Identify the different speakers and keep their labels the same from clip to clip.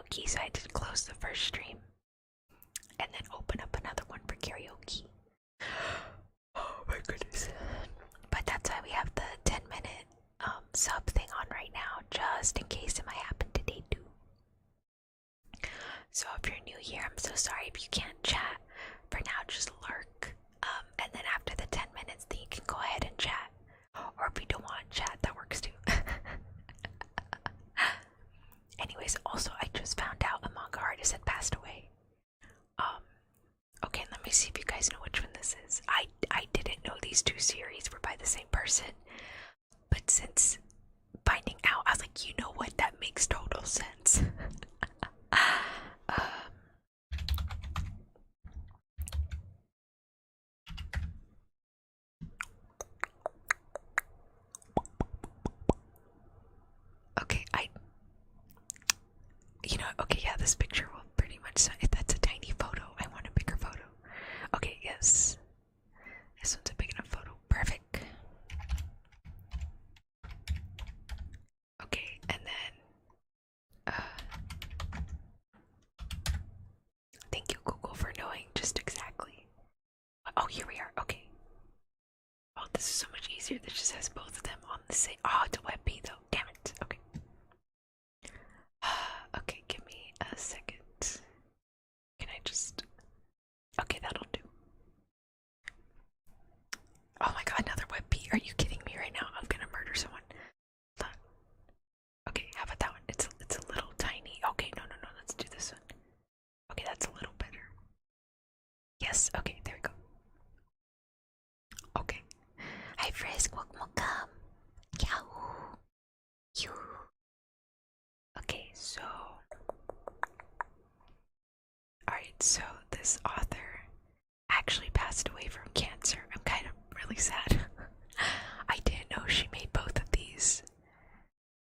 Speaker 1: karaoke, so I did close the first stream and then open up another one for karaoke. Oh my goodness. But that's why we have the 10-minute sub thing on right now, just in case it might happen today too. So if you're new here, I'm so sorry if you can't chat. For now, just lurk. And then after the 10 minutes, then you can go ahead and chat. Or if you don't want to chat, that works too. Anyways, also I just found out a manga artist had passed away. Okay, let me see if you guys know which one this is. I didn't know these two series were by the same person, but since finding out, I was like, you know what, that makes total sense. Okay, okay, yeah, this picture will pretty much, if that's a tiny photo, I want a bigger photo. Okay, yes, this one's a big enough photo, perfect. Okay, and then, thank you, Google, for knowing just exactly. Oh, here we are, okay. Oh, this is so much easier, this just has both of them on the same, oh, it's a WebP though, damn it, okay. Okay, give me a second. Can I just... Okay, that'll do. Oh my god, another WebP. Are you kidding me right now? I'm gonna murder someone. Okay, how about that one? It's a little tiny. Okay, no, let's do this one. Okay, that's a little better. Yes, okay, there we go. Okay. Hi Frisk, welcome. Yahoo. You. Okay, so... Alright, so this author actually passed away from cancer. I'm kind of really sad. I didn't know she made both of these.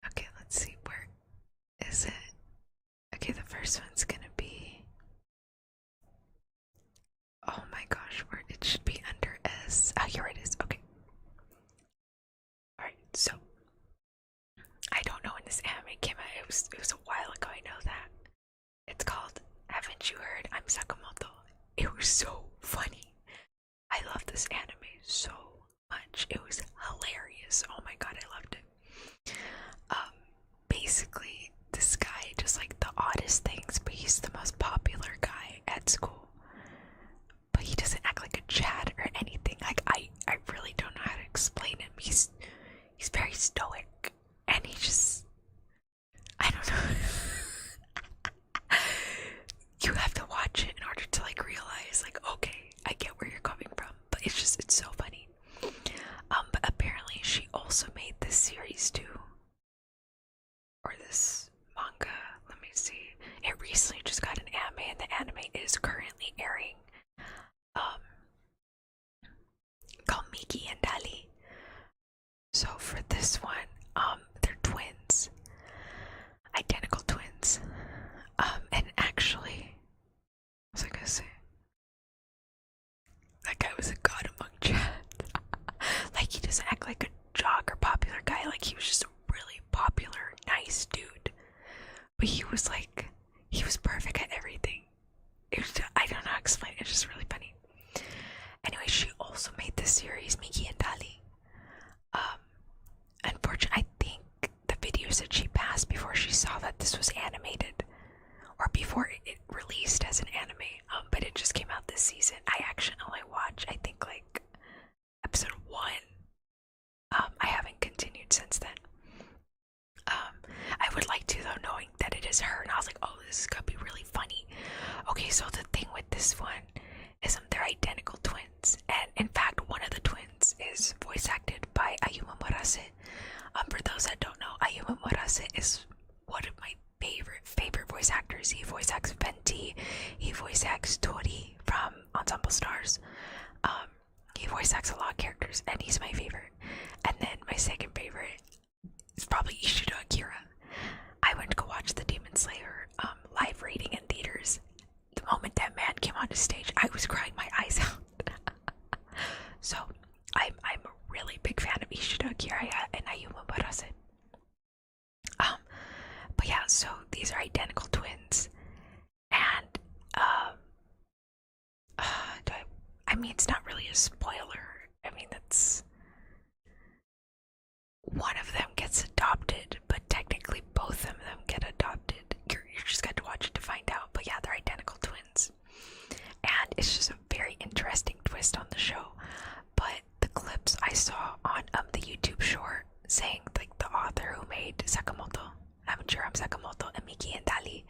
Speaker 1: Okay, let's see, where is it? Okay, the first one's gonna be... Oh my gosh, where it should be under S. Oh, here it is, okay. Alright, so I don't know when this anime came out. It was a while ago, I know that. It's called Haven't You Heard I'm Sakamoto. It was so funny. I love this anime so much. It was hilarious. Oh my god, I loved it. Basically, this guy just like the oddest things, but he's the most popular guy at school. But he doesn't act like a Chad or anything. Like I really don't know how to explain him. He's very stoic, and he just, I don't know. You have to watch it in order to like realize, like, okay, I get where you're coming from. But it's so funny. But apparently she also made this series too, or this manga. Let me see. It recently just got an anime, and the anime is currently airing. Called Miki and Dali. So for this one, they're twins, identical twins. And actually, what was I gonna say? That guy was a god among chat. Like, he doesn't act like a jock or popular guy. Like, he was just a really popular, nice dude. But he was like, he was perfect at everything. It was just, I don't know how to explain it. It's just really funny. Anyway, she also made this series, Miki and Dali. Unfortunately, I think the videos that she passed before she saw that this was animated, or before it released as an anime, but it just came out this season. I actually only watched, I think, like, episode 1. I haven't continued since then. I would like to, though, knowing that it is her, and I was like, oh, this is gonna be really funny. Okay, so the thing with this one is they're identical twins, and in fact, one of the twins is voice acted by Ayuma Murase. For those that don't know, Ayuma Murase is one of my favorite voice actors. He voice acts Venti, he voice acts Tori from Ensemble Stars. He voice acts a lot of characters, and he's my favorite. And then my second favorite is probably Ishido Akira. I went to go watch the Demon Slayer live reading in theaters. The moment that man came on the stage, I was crying my eyes out. So I'm a really big fan of Ishido Akira and Ayuma Murase. But yeah, so these are identical twins. Sakamoto and Miki and Dali.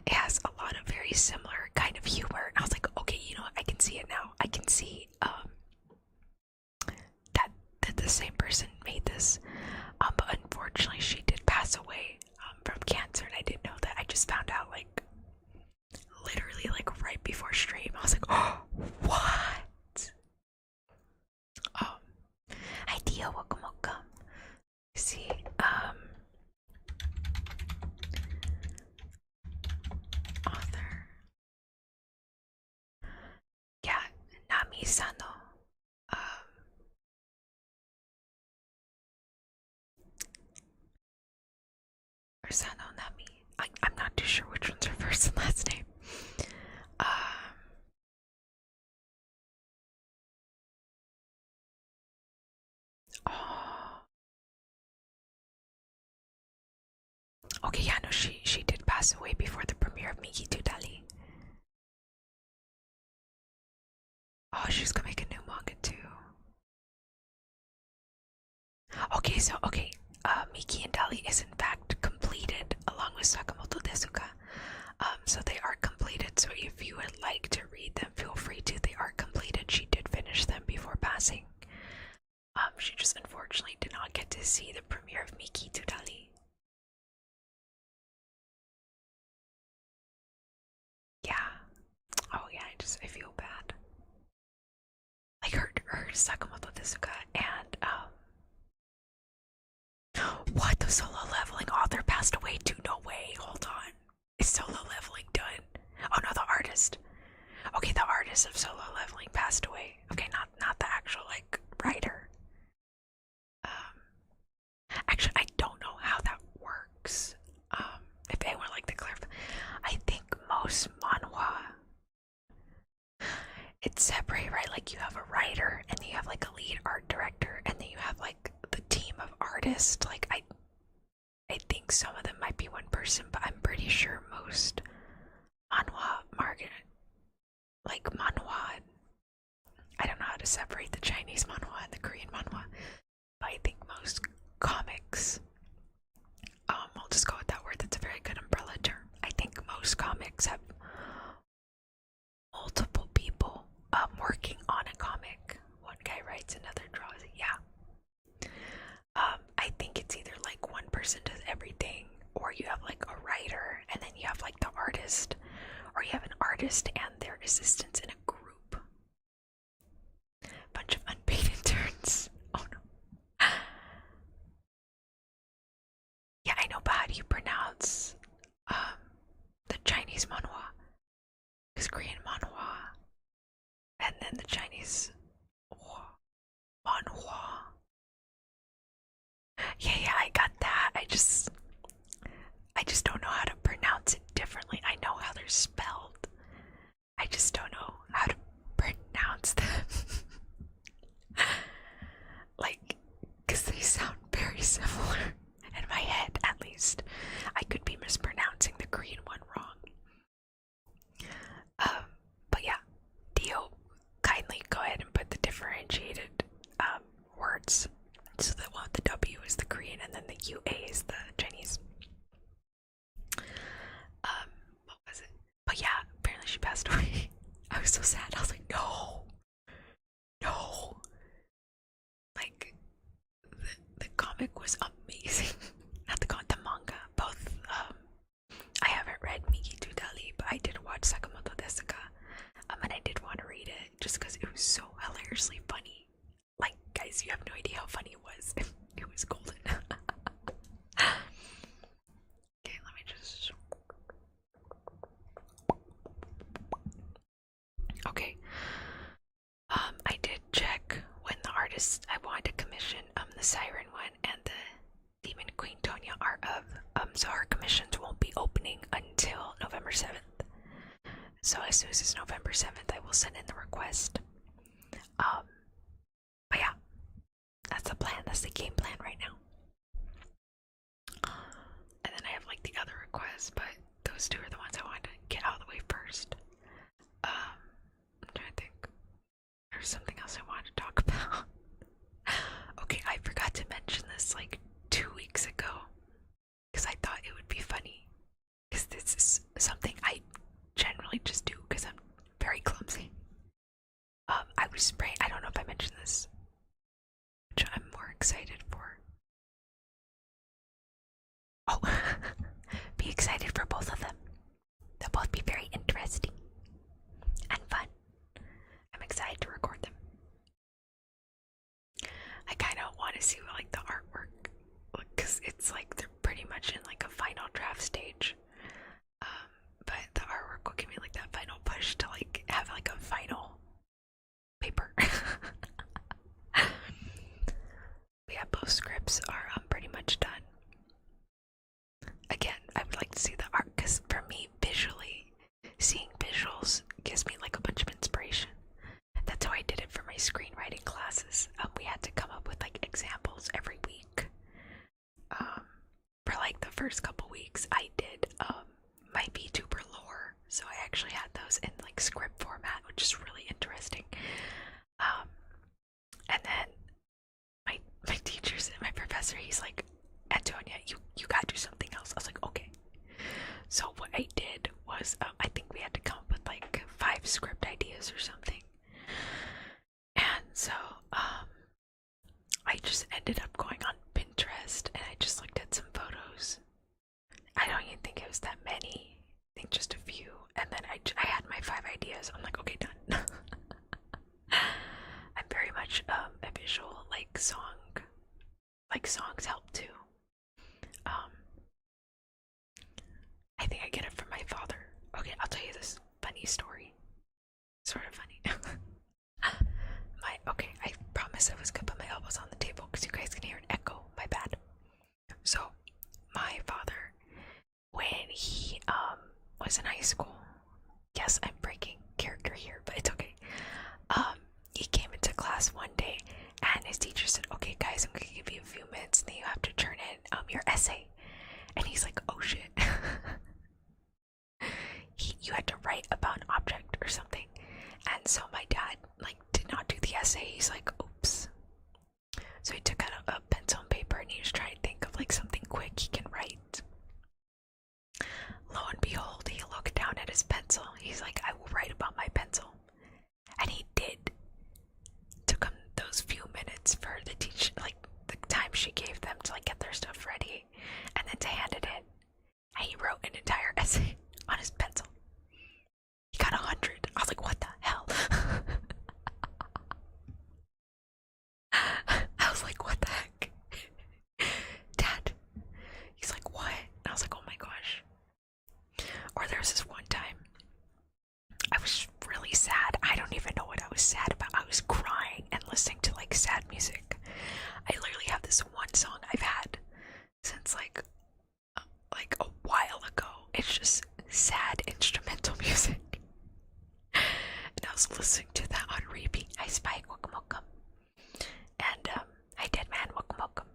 Speaker 1: It has a lot of very similar kind of humor. And I was like, okay, you know what? I can see it now. I can see that the same person made this. But unfortunately, she did pass away from cancer, and I didn't know that. I just found out like literally like right before stream. I was like, oh, what? Idea, welcome. See, author. Yeah, Nami Sano. Or Sano Nami. I'm not too sure which one's her first and last name. Oh. Okay, yeah, no, she did pass away before the premiere of Miki to Dali. Oh, she's gonna make a new manga too. Okay, so Miki and Dali is in fact completed along with Sakamoto Tezuka. So they are completed. So if you would like to read them, feel free to. They are completed. She did finish them before passing. She just unfortunately did not get to see the premiere of Miki to Dali. Yeah. Oh yeah, I feel bad. Like her Sakamoto Tezuka and what, the solo leveling author passed away too? No way, hold on. Is solo leveling done? Oh no, the artist. Okay, the artist of solo leveling passed away. Okay, not the actual like writer. Actually, I don't know how that works. If anyone would like to clarify, I think most manhwa, it's separate, right? Like you have a writer, and then you have like a lead art director, and then you have like the team of artists. Like I think some of them might be one person, but I'm pretty sure most manhwa manhwa. I don't know how to separate the Chinese manhwa and the Korean manhwa, but I think most comics, I'll just go with that word, that's a very good umbrella term. I think most comics have multiple people working on a comic. One guy writes, another draws it, yeah. I think it's either like one person does everything, or you have like a writer, and then you have like the artist, or you have an artist and their assistants in a group. Bunch of unpaid interns. Oh no. Yeah, I know, but how do you pronounce the Chinese manhwa? Because Korean manhwa, and then the Chinese manhwa. Yeah, I got that. I just don't know how to pronounce it differently. I know how they're spelled. I just don't know how to pronounce them. Like, because they sound very similar. In my head, at least. I could be mispronouncing the Korean one wrong. But yeah, Dio, kindly go ahead and put the differentiated words. So the one with the W is the Korean, and then the UA is the Chinese. What was it? But yeah, apparently she passed away. I was so sad. I was like, no. Like, the comic was amazing. Not the comic, the manga. Both. I haven't read Miki to Dali, but I did watch Sakamoto Tezuka. And I did want to read it just because it was so hilariously funny. Like, guys, you have no idea how funny it was. It was golden. Okay, let me just. Okay. I did check when the artists I wanted to commission the Siren one and the Demon Queen Tonya are of. So our commissions won't be opening until November 7th. So as soon as it's November 7th, I will send in the request. But yeah, that's the plan. That's the game plan right now. And then I have like the other requests, but those two are the ones I wanted to get out of the way first. I'm trying to think. There's something else I wanted to talk about. Okay, I forgot to mention this like 2 weeks ago because I thought it would be funny. Oh, be excited for both of them. They'll both be very interesting and fun. I'm excited to record them. I kind of want to see like the artwork, because it's like they're pretty much in like a final draft stage. But the artwork will give me like that final push to like have like a final paper. But yeah, both scripts are pretty much done. Again, I would like to see the art, because for me, visually, seeing visuals gives me like a bunch of inspiration. That's how I did it for my screenwriting classes. We had to come up with like examples every week. For like the first couple weeks, I did my Vtuber lore, so I actually had those in like script format, which is really interesting. And then my teachers and my professor, he's like, Antonia, you gotta do something else. I was like, okay. So what I did was, I think we had to come up with like 5 script ideas or something. And so, I just ended up going on Pinterest and I just looked at some photos. I don't even think it was that many. I think just a few. And then I had my 5 ideas. I'm like, okay, done. I'm very much a visual, like songs help too. I think I get it from my father. Okay, I'll tell you this funny story. Sort of funny. Okay, I promise I was gonna put my elbows on the table because you guys can hear an echo. My bad. So, my father, when he was in high school, yes, I'm breaking character here, but it's okay. He came into class one day and his teacher said, okay guys, I'm gonna give you a few minutes and then you have to turn in your essay. And he's like, oh shit. You had to write about an object or something. And so my dad like did not do the essay. He's like, oops. So he took out a pencil and paper and he was trying to think of like something quick he can write. Lo and behold, he looked down at his pencil. He's like, I will write about my pencil. And he did. Took him those few minutes for the teacher, like the time she gave them to like get their stuff ready and then to hand it in. And he wrote an entire essay on his pencil. He got 100. I was like, what the hell? I was like, what the heck? Dad. He's like, what? And I was like, oh my gosh. Or there was this one time I was really sad. I don't even know what I was sad about. I was crying and listening to like sad music. I literally have this one song I've had since like a while ago. It's just sad instrumental music. And I was listening to that on repeat. I Spike Welcome Welcome. And I Dead Man Welcome Welcome.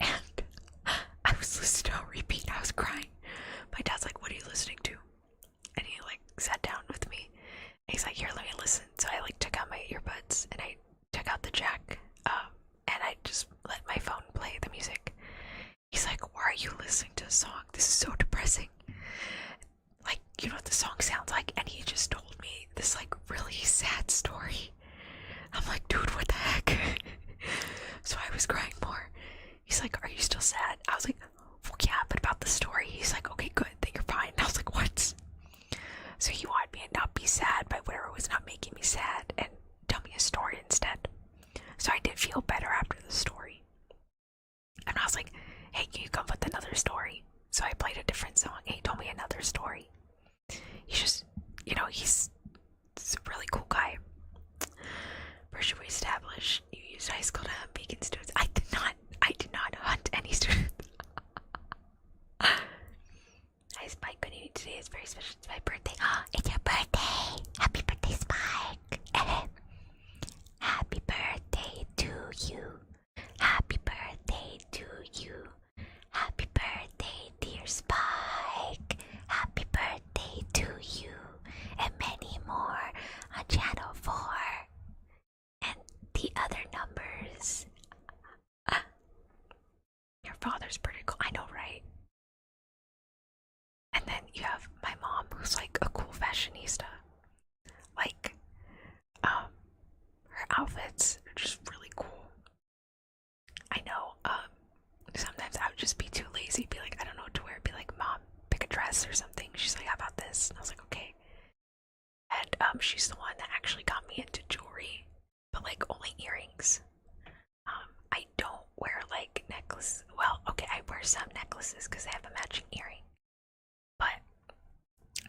Speaker 1: And I was listening on repeat. I was crying. My dad's like, what are you listening to? And he like sat down with me. And he's like, here, let me listen. So I like took out my earbuds and I took out the jack. And I just let my phone play the music. He's like, why are you listening to a song? This is so depressing. Like, you know what the song sounds like? And he just told me this like really sad story. I'm like, dude, what the heck? So I was crying more. He's like, are you still sad? I was like, well, yeah, but about the story. He's like, okay, good, then you're fine. I was like, what? So he wanted me to not be sad by whatever was not making me sad and tell me a story instead. So I did feel better after the story. And I was like, hey, can you come with another story? So I played a different song and he told me another story. He's just, he's a really cool guy. Where should we establish? You used high school to hunt vegan students. I did not hunt any students. Hi Spike, good evening. Today is very special. It's my birthday. It's your birthday. Happy birthday, Spike. Happy birthday to you. Happy birthday to you. Happy birthday, dear Spike. Happy birthday to you. And many more on channel 4. And the other numbers. Your father's pretty cool. I know, right? And then you have my mom, who's like a cool fashionista. Like, her outfits are just really cool. I know, sometimes I would just be too lazy, be like, because I have a matching earring. But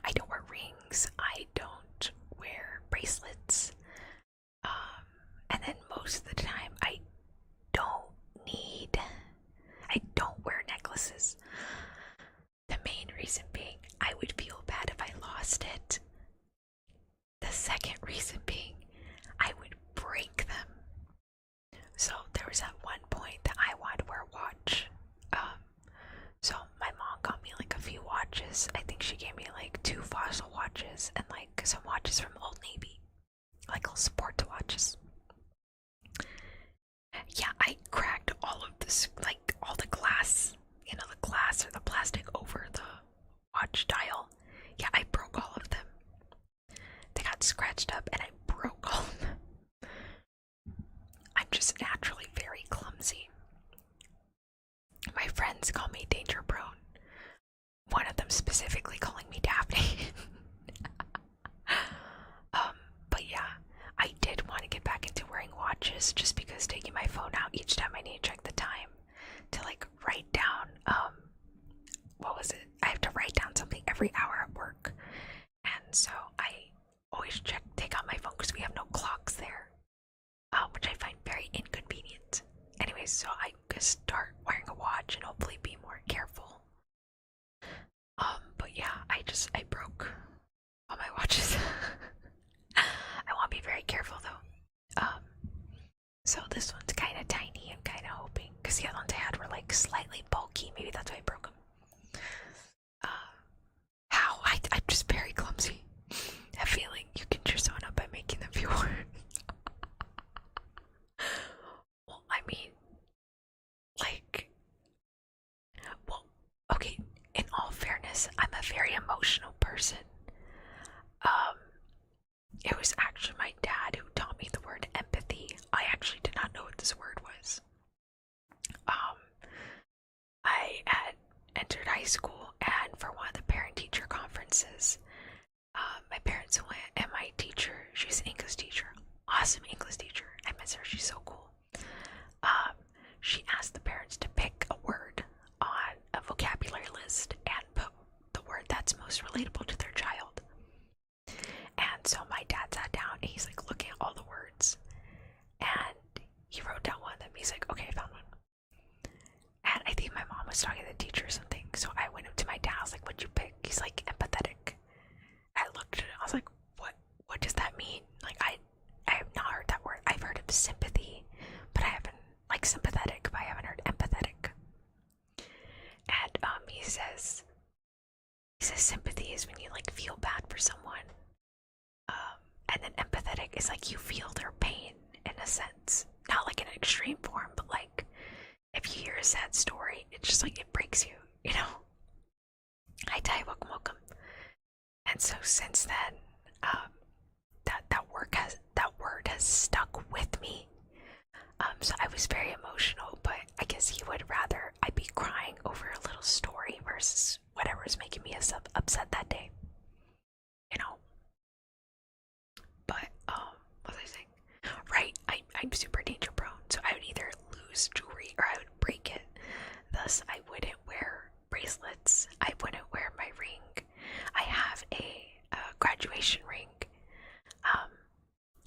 Speaker 1: I don't wear rings. I don't wear bracelets. And then most of the time, I don't wear necklaces. The main reason being, I would feel bad if I lost it. The second reason being, I would break them. So there was at one point that I wanted to wear a watch. So my mom got me like a few watches. I think she gave me like 2 Fossil watches and like some watches from Old Navy, like little sport watches. Yeah, I cracked all of this, like all the glass, the glass or the plastic over the watch dial. Yeah, I broke all of them. They got scratched up and I broke all of them. I'm just naturally very clumsy. My friends call me danger prone. One of them specifically calling me Daphne. But yeah, I did want to get back into wearing watches just because taking my phone out each time I need to check the time to like write down, what was it? I have to write down something every hour at work. And so I always take out my phone because we have no clocks there, which I find very inconvenient. Anyways, so I could start wearing a watch and hopefully be more careful. But yeah, I broke all my watches. I want to be very careful though. So this one's kind of tiny. I'm kind of hoping, because the other ones I had were like slightly bulky. Maybe that's why I broke them. How? I'm just very clumsy. That feeling you can cheer someone up by making them feel worse. Well, I mean, like, well, okay, in all fairness, I'm a very emotional person. It was actually my dad who taught me the word empathy. I actually did not know what this word was. I had entered high school, and for one of the parent-teacher conferences, my parents went, and my teacher, she's an English teacher, awesome English teacher, I miss her, she's so cool. She asked the parents to pick a word on a vocabulary list and put the word that's most relatable to their child. And so my dad sat down and he's like looking at all the words, and he wrote down one of them. He's like, okay, I found one. And I think my mom was talking to the teacher or something, so I went up to my dad. I was like, what'd you pick? He's like, empathetic. I looked at it, I was like, what does that mean? Like, I have not heard that word. I've heard of sympathy, but I haven't, like, sympathetic, but I haven't heard empathetic. And he says sympathy is when you like feel bad for someone, and then empathetic is like you feel their pain in a sense, not like in an extreme form, but like if you hear a sad story, it's just like it breaks you, Hi, Ty, welcome. And so since then, that word has stuck with me. So I was very emotional, but I guess he would rather I be crying over a little story versus whatever was making me upset that day, But what was I saying? Right, I'm super danger prone, so I would either lose jewelry or I would break it. Thus, I wouldn't wear bracelets. I wouldn't wear my ring. I have a graduation ring,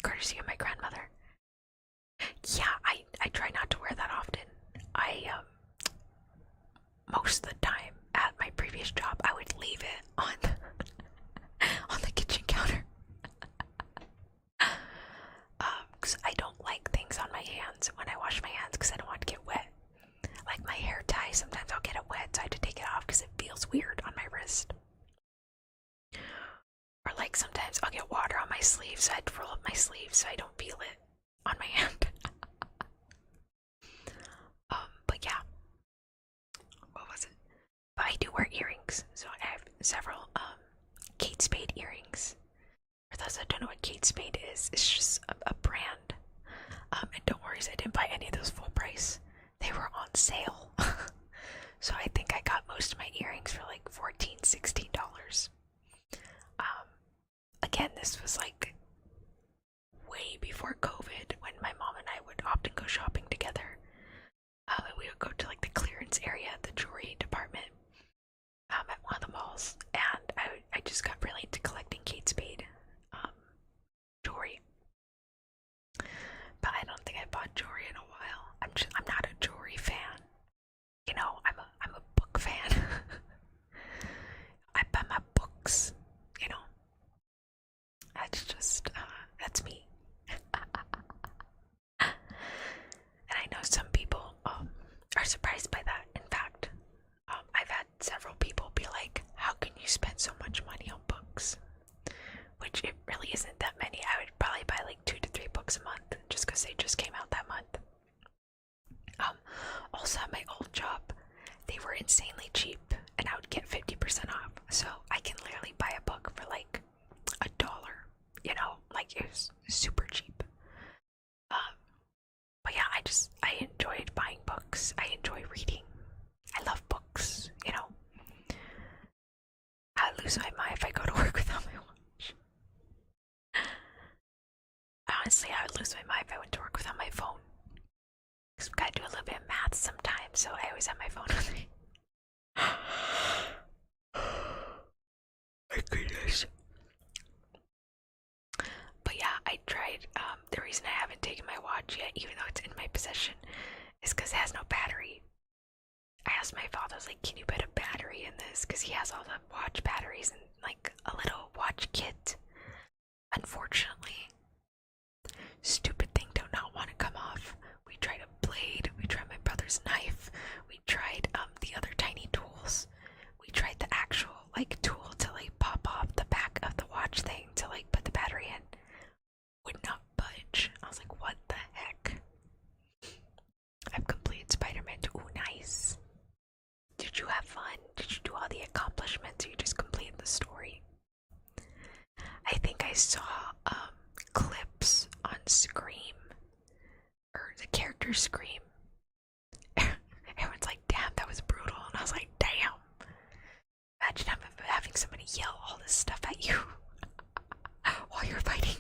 Speaker 1: courtesy of my grandmother. Yeah, I try not to wear that often. Most of the time at my previous job, I would leave it on on the kitchen counter. Because I don't like things on my hands when I wash my hands because I don't want to get wet. Like my hair tie, sometimes I'll get it wet, so I have to take it off because it feels weird on my wrist. Or like sometimes I'll get water on my sleeve, so I have to roll up my sleeve so I don't feel it on my hand. But yeah. What was it? But I do wear earrings, so I have several Kate Spade earrings. For those that don't know what Kate Spade is, it's just a brand. And don't worry, I didn't buy any of those full price. They were on sale. So I think I got most of my earrings for like $14, $16. Again, this was like way before COVID, when my mom and I would often go shopping together. And we would go to like the clearance area at the jewelry department, get 50% off. So I can literally buy a book for like $1. You know, like it was super cheap. But yeah, I enjoyed buying books. I enjoy reading. I love books, you know. I lose my mind if I go to work without my watch. Honestly, I would lose my mind if I went to work without my phone. Because we gotta do a little bit of math sometimes, so I always have my phone with me. My goodness. But yeah, I tried. The reason I haven't taken my watch yet, even though it's in my possession, is because it has no battery. I asked my father, I was like, can you put a battery in this? Because he has all the watch batteries and like a little watch kit. Unfortunately, stupid thing do not want to come off. We tried a blade, we tried my brother's knife, we tried the other tiny tools. We tried the actual like tool to like pop off the back of the watch thing to like put the battery in. Would not budge. I was like, what the heck? I've completed Spider-Man 2. Ooh, nice. Did you have fun? Did you do all the accomplishments or you just completed the story? I think I saw clips on Scream, or the character Scream. Everyone's like, damn, that was brutal. And I was like, damn. Imagine having somebody yell all this stuff at you while you're fighting.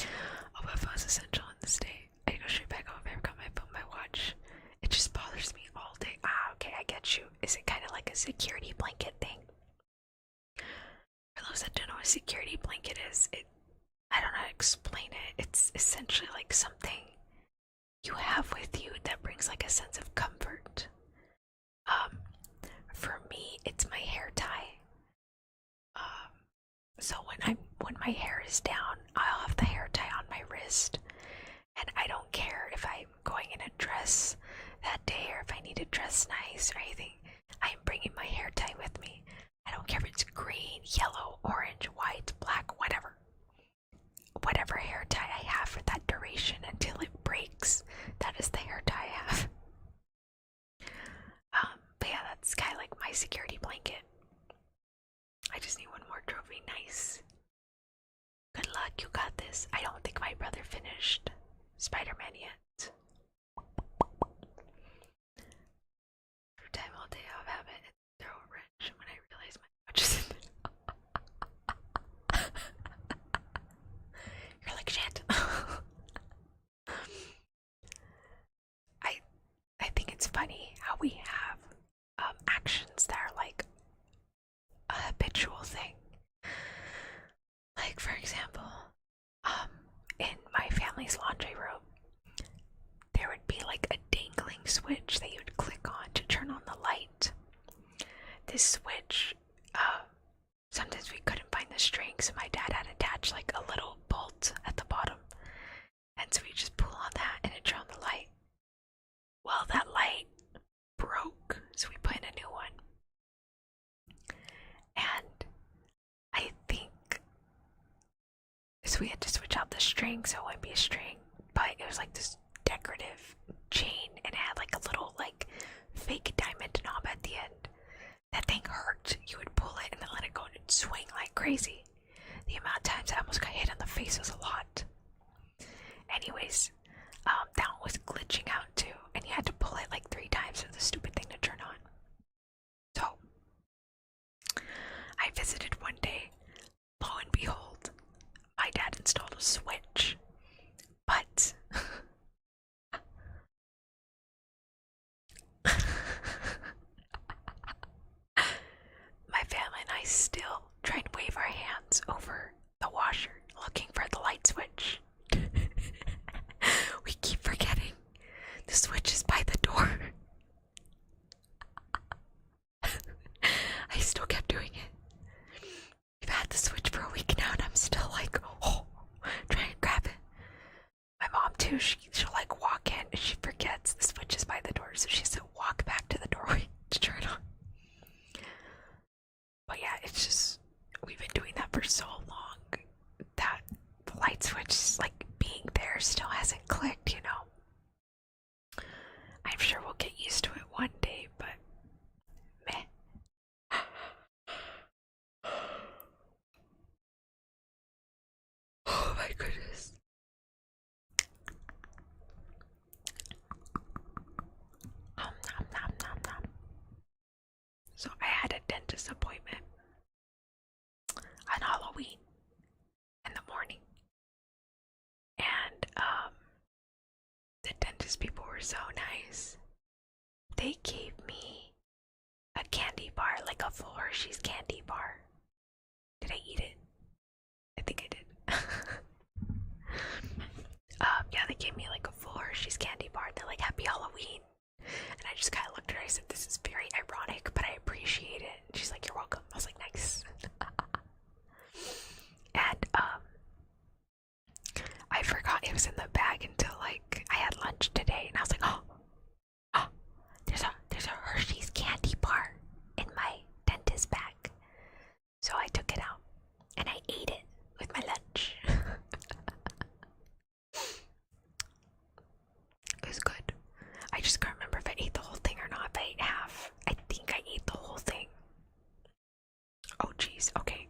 Speaker 1: Oh, but phone is essential in this day. I go straight back home if I ever got my phone, my watch. It just bothers me all day. Ah, okay, I get you. Is it kind of like a security blanket thing? For those that don't know what a security blanket is, I don't know how to explain it. It's essentially like something you have with you that brings like a sense of comfort. For me, it's my hair tie. So when my hair is down, I'll have the hair tie on my wrist, and I don't care if I'm going in a dress that day or if I need to dress nice or anything. I am bringing my hair tie with me. I don't care if it's green, yellow, orange, white, black, whatever. Whatever hair tie I have for that duration until it breaks, that is the hair tie I have. But yeah, that's kind of like my security blanket. I just need one more trophy. Nice. Good luck, you got this. I don't think my brother finished Spider-Man yet. For time all day, I'll have it and throw a wrench when I realize my watch is in there. You're like, shit. I think it's funny how we have actions that are like a habitual thing. Like, for example, in my family's laundry room, there would be like a dangling switch that you would click on to turn on the light. This switch, sometimes we couldn't find the string, so my dad had attached like a little bolt at the bottom. And so we just pull on that and it turned on the light. Well, that light broke, so we put in a new one. And I think so we had to switch out the string so it wouldn't be a string, but it was like this decorative chain and it had like a little like fake diamond knob at the end. That thing hurt. You would pull it and then let it go and it'd swing like crazy. The amount of times I almost got hit in the face was a lot. Anyways, that one was glitching out too, and you had to pull it like 3 times for the stupid thing to turn on. So I visited one day. Lo and behold, my dad installed a switch, but my family and I still try and wave our hands over the washer looking for the light switch. We keep forgetting the switch is by the door. I still kept doing it. We've had the switch for a week now and I'm still like, oh, trying to grab it. My mom too, she'll like walk in and she forgets the switch is by the door, so she has to walk back to the doorway to turn it on. But yeah, it's just, we've been doing that for so long that the light switch is like dentist appointment on Halloween in the morning. And the dentist people were so nice. They gave me a candy bar, like a full Hershey's candy bar. Did I eat it? I think I did. Yeah, they gave me like a full Hershey's candy bar. They're like, Happy Halloween. And I just kind of looked at her. I said, this is very ironic, but I appreciate it. And she's like, you're welcome. I was like, nice. And I forgot it was in the bag until like I had lunch today, and I was like, oh, there's a Hershey's candy bar in my dentist bag. So I took it out and I ate it with my lunch. It was good. I just can't remember if I ate the whole thing or not. If I ate half, I think I ate the whole thing. Oh jeez, okay.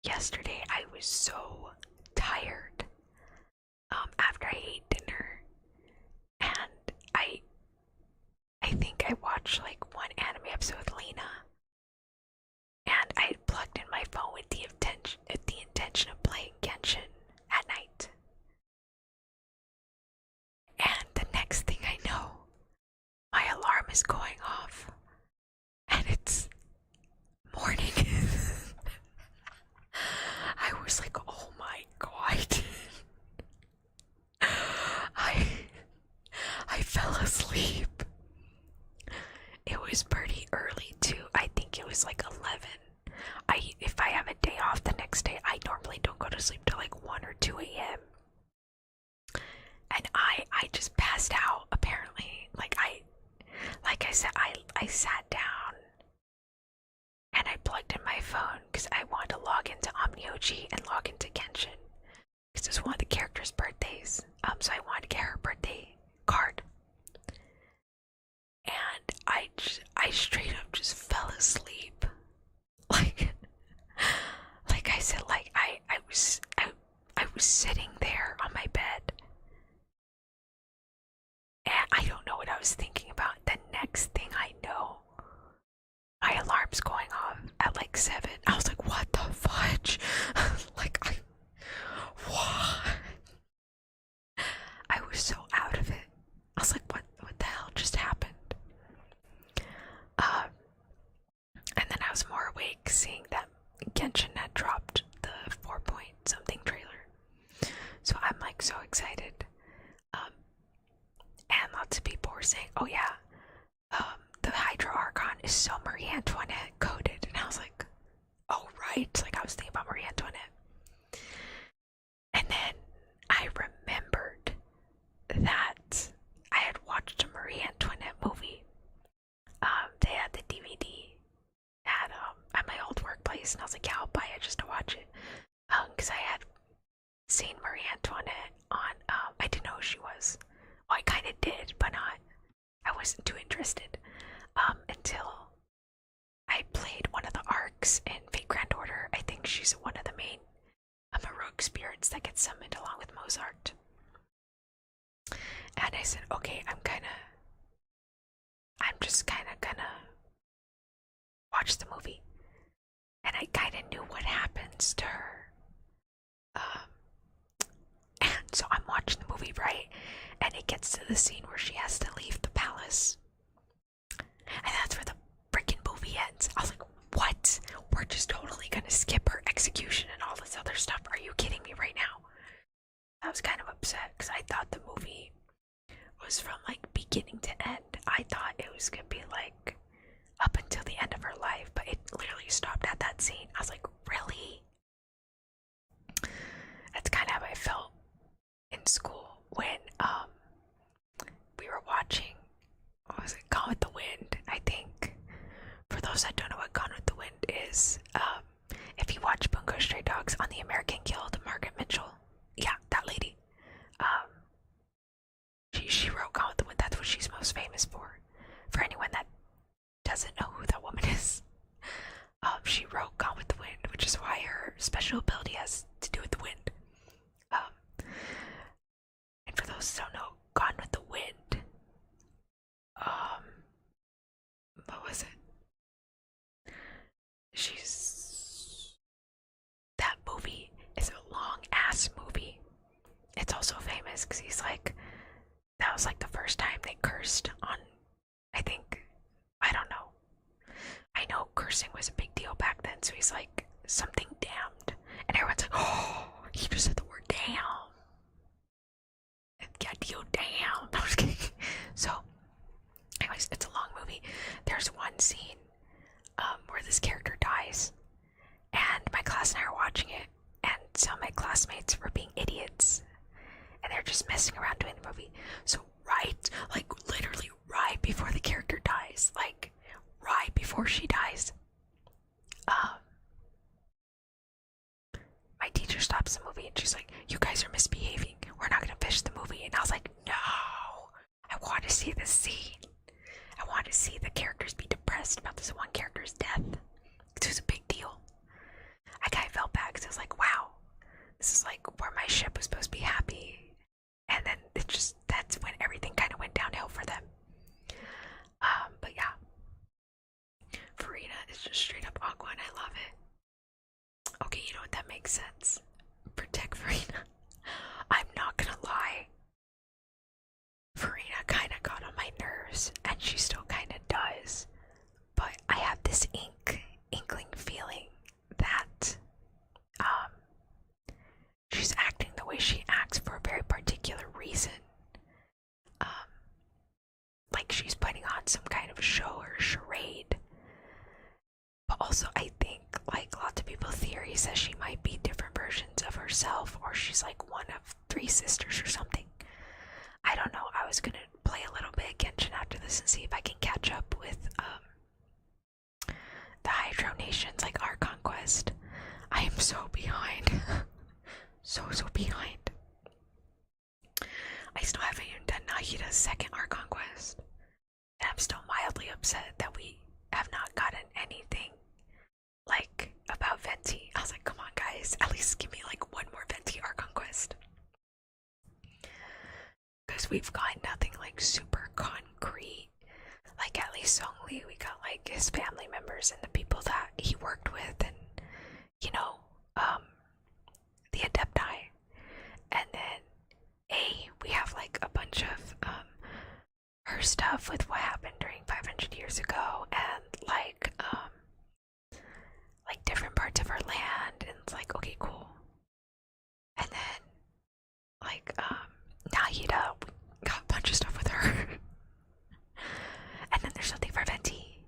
Speaker 1: Yesterday I was so tired after I ate dinner, and I think I watched like one anime episode with Lena, and I plugged in my phone with the intention of playing Genshin at night. And the next thing I know, my alarm is going off, and it's morning. I was like, oh my god. I fell asleep. It was pretty early too. I think it was like 11. If I have a day off the next day, I normally don't go to sleep till like 1 or 2 a.m. And I just passed out apparently. Like I said, I sat down and I plugged in my phone because I wanted to log into Omnioji and log into Genshin. Because it was one of the characters' birthdays. So I wanted to get her birthday card. And I straight up just fell asleep. Like I said, like I was sitting there on my bed, and I don't know what I was thinking about. The next thing I know, my alarm's going off at like 7. I was like, what the fudge? What? I was so out of it. I was like, what the hell just happened? And then I was more awake seeing that Genshin had dropped the 4-point something trailer. So I'm like so excited. And lots of people were saying, oh yeah, the Hydra Archon is so Marie Antoinette coded. And I was like, oh right. Like I was thinking about Marie Antoinette. And then I remembered that I had watched a Marie Antoinette movie. They had the DVD at my old workplace, and I was like, yeah, I'll buy it just to watch it. Because I had seen Marie Antoinette on, I didn't know who she was. Well, I kind of did, but I wasn't too interested. Until I played one of the arcs in Fate Grand Order. I think she's one of the main heroic spirits that gets summoned along with Mozart. And I said, okay, I'm just kind of gonna watch the movie. And I kind of knew what happens to her. And so I'm watching the movie, right? And it gets to the scene where she has to leave the palace. And that's where the freaking movie ends. I was like, what? We're just totally gonna skip her execution and all this other stuff. Are you kidding me right now? I was kind of upset because I thought the movie was from like beginning to end. I thought it was gonna be like up until the end of her life, but it literally stopped at that scene. I was like, really? That's kind of how I felt in school when we were watching, what was it, Gone with the Wind. I think for those that don't know what Gone with the Wind is, if you watch Bungo Stray Dogs on the American Guild, Margaret Mitchell, yeah, that lady, she wrote Gone with the Wind. That's what she's most famous for. For anyone that doesn't know who that woman is, she wrote Gone with the Wind, which is why her special ability has to do with the wind. And for those who don't know, Gone with the Wind, what was it? she's that movie is a long ass movie. It's also famous because he's like, that was like the first time they cursed on, I think, I don't know. I know cursing was a big deal back then, so he's like, something damned. And everyone's like, oh, he just said the word damn. Yeah, deal damn. I was kidding. So, anyways, it's a long movie. There's one scene where this character dies, and my class and I are watching it, and some of my classmates were being idiots, and they're just messing around doing the movie. So like literally right before the character dies, like right before she dies, my teacher stops the movie and she's like, "You guys are misbehaving. We're not gonna finish the movie." And I was like, "No, I want to see this scene. I want to see the characters be depressed about this one character's death. It was a big deal." I kind of felt bad because I was like, "Wow, this is like where my ship was supposed to be happy." And then that's when everything kind of went downhill for them. But yeah, Farina is just straight up Aqua and I love it. Okay, you know what, that makes sense. Protect Farina. I'm not gonna lie. Farina kind of got on my nerves, and she still kind of does. But I have this inkling feeling that she's acting the way she acts for a very particular reason. Like she's putting on some kind of a show or a charade. But also I think, like lots of people theory says she might be different versions of herself, or she's like one of three sisters or something. I don't know. I was gonna play a little bit of Genshin after this and see if I can catch up with the Hydro Nations, like our conquest. I am so behind. so behind. I still haven't even done Nahida's second art conquest. And I'm still mildly upset that we have not gotten anything like about Venti. I was like, come on guys, at least give me like one more Venti art conquest. Because we've got nothing like super concrete. Like at least Songli, we got like his family members and the people that he worked with, and you know, the Adepti. And then we have like a bunch of her stuff with what happened during 500 years ago, and like different parts of her land, and it's like, okay, cool. And then like Nahida, we got a bunch of stuff with her. And then there's nothing for Venti.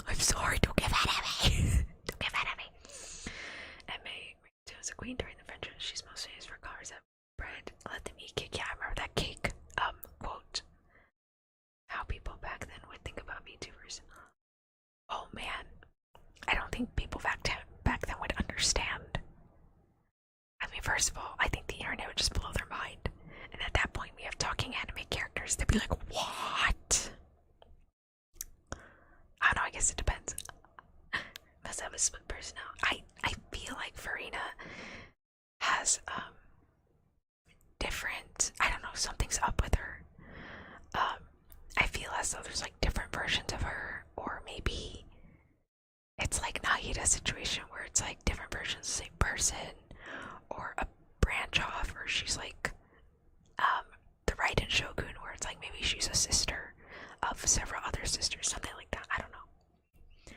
Speaker 1: I'm sorry, don't give that at me. Don't give that at me. M.A. was a queen during the French. She's mostly used for cars that bread. Let them eat cake. Yeah, I remember that cake. Quote. How people back then would think about VTubers. Oh man. I don't think people back then would understand. I mean, first of all, I think the internet would just blow their mind. And at that point, we have talking anime characters. They'd be like, what? I don't know, I guess it depends. Must have a split personality. I feel like Farina has different, I don't know, something's up with her. I feel as though there's like different versions of her, or maybe it's like Nahida's situation where it's like different versions of the same person, or a branch off, or she's like the Raiden Shogun, where it's like maybe she's a sister of several other sisters, something like that. I don't know.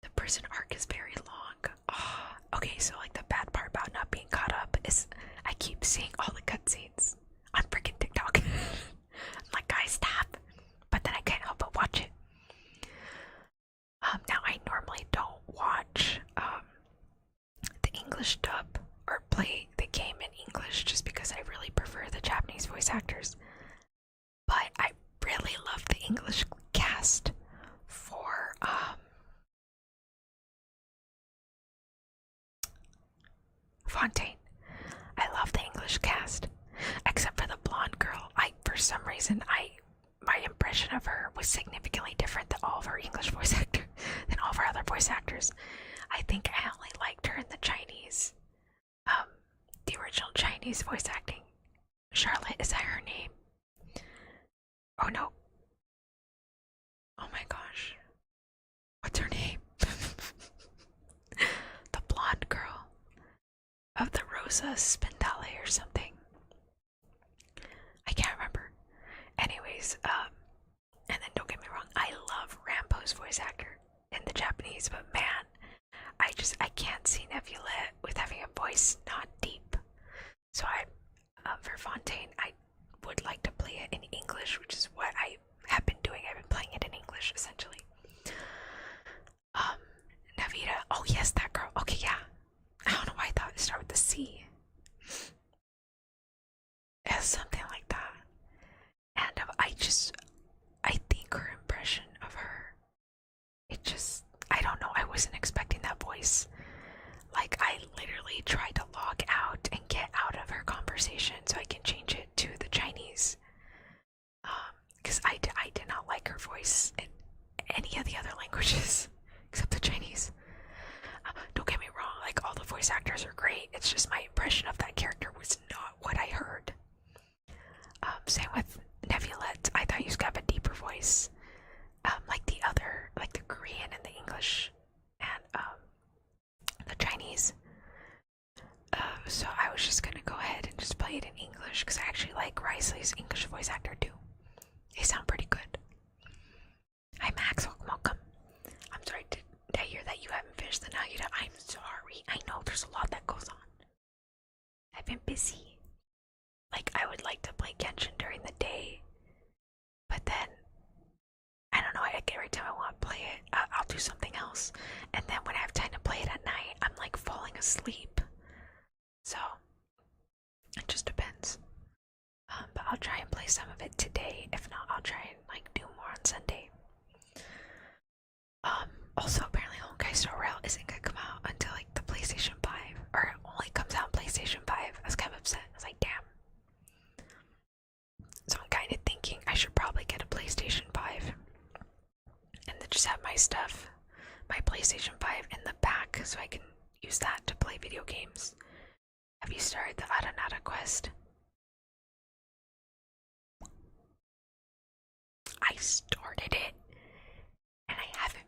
Speaker 1: The prison arc is very long. Oh, okay, so like the bad part about not being caught up is I keep seeing all the cutscenes on freaking TikTok. I'm like, guys, stop. But then I can't help but watch it. Now I normally don't watch the English dub or play the game in English just because I really prefer the Japanese voice actors. But I really love the English cast for Fontaine. I love the English cast, except for the blonde girl. For some reason, my impression of her was significantly different than all of her English voice actors, than all of her other voice actors. I think I only liked her in the Chinese, the original Chinese voice acting. Charlotte, is that her name? Oh no. Oh my gosh. was a Spindale or something. I can't remember. Anyways, and then don't get me wrong, I love Rambo's voice actor in the Japanese, but man, I can't see Nebula with having a voice not deep. So for Fontaine, I would like to play it in English, which is what I have been doing. I've been playing it in English essentially. Navita. Oh yes, that girl. Okay, yeah. I don't know why I thought it started with the C. It's something like that. And I think her impression of her, I don't know, I wasn't expecting that voice. Like, I literally tried to log out and get out of her conversation so I can change it to the Chinese. Because I did not like her voice in any of the other languages except the Chinese. Don't get me wrong, like, all the voice actors are great. It's just my impression of that character was not what I heard. Same with Nebulette. I thought you have a deeper voice. Like the Korean and the English and the Chinese. So I was just gonna go ahead and just play it in English because I actually like Risley's English voice actor too. They sound pretty good. Hi Max, welcome. I'm sorry, did I hear that you haven't finished the Nagita? I'm sorry. I know there's a lot that goes on. I've been busy. Like, I would like to play Genshin during the day, but then I don't know, every time I want to play it, I'll do something else. And then when I have time to play it at night, I'm like falling asleep. So, it just depends. But I'll try and play some of it today. If not, I'll try and like do more on Sunday. Also apparently Honkai Star Rail isn't gonna come out until like the PlayStation 5. Or it only comes out on PlayStation 5. I was kind of upset. I was like, damn. So I'm kind of thinking I should probably get a PlayStation 5 and then just have my stuff, my PlayStation 5 in the back so I can use that to play video games. Have you started the Aranata quest? I started it and I haven't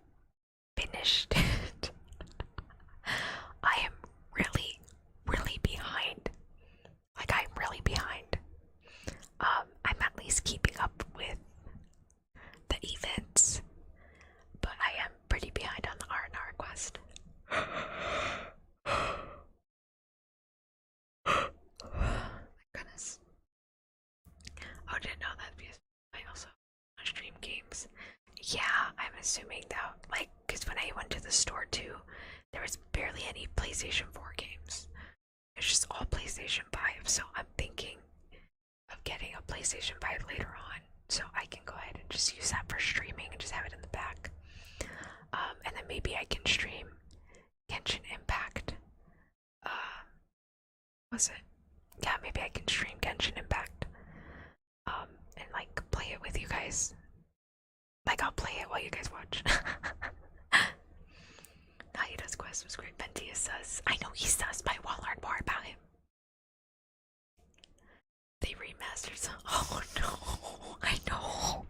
Speaker 1: finished it. I am really, really behind. Like, I'm really behind. I'm at least keeping up with the events, but I am pretty behind on the R&R quest. My goodness. Oh, didn't know that because I also stream games. Yeah, I'm assuming that, like, because when I went to the store too, there was barely any PlayStation 4 games. It's just all PlayStation 5, so I'm thinking of getting a PlayStation 5 later on, so I can go ahead and just use that for streaming and just have it in the back. And then maybe I can stream Genshin Impact. Was it? Yeah, maybe I can stream Genshin Impact. And like play it with you guys. Like, I'll play it while you guys watch. Nayada's quest was great. Venti is sus. I know he's sus, but I want to learn more about him. They remastered some. Oh no, I know.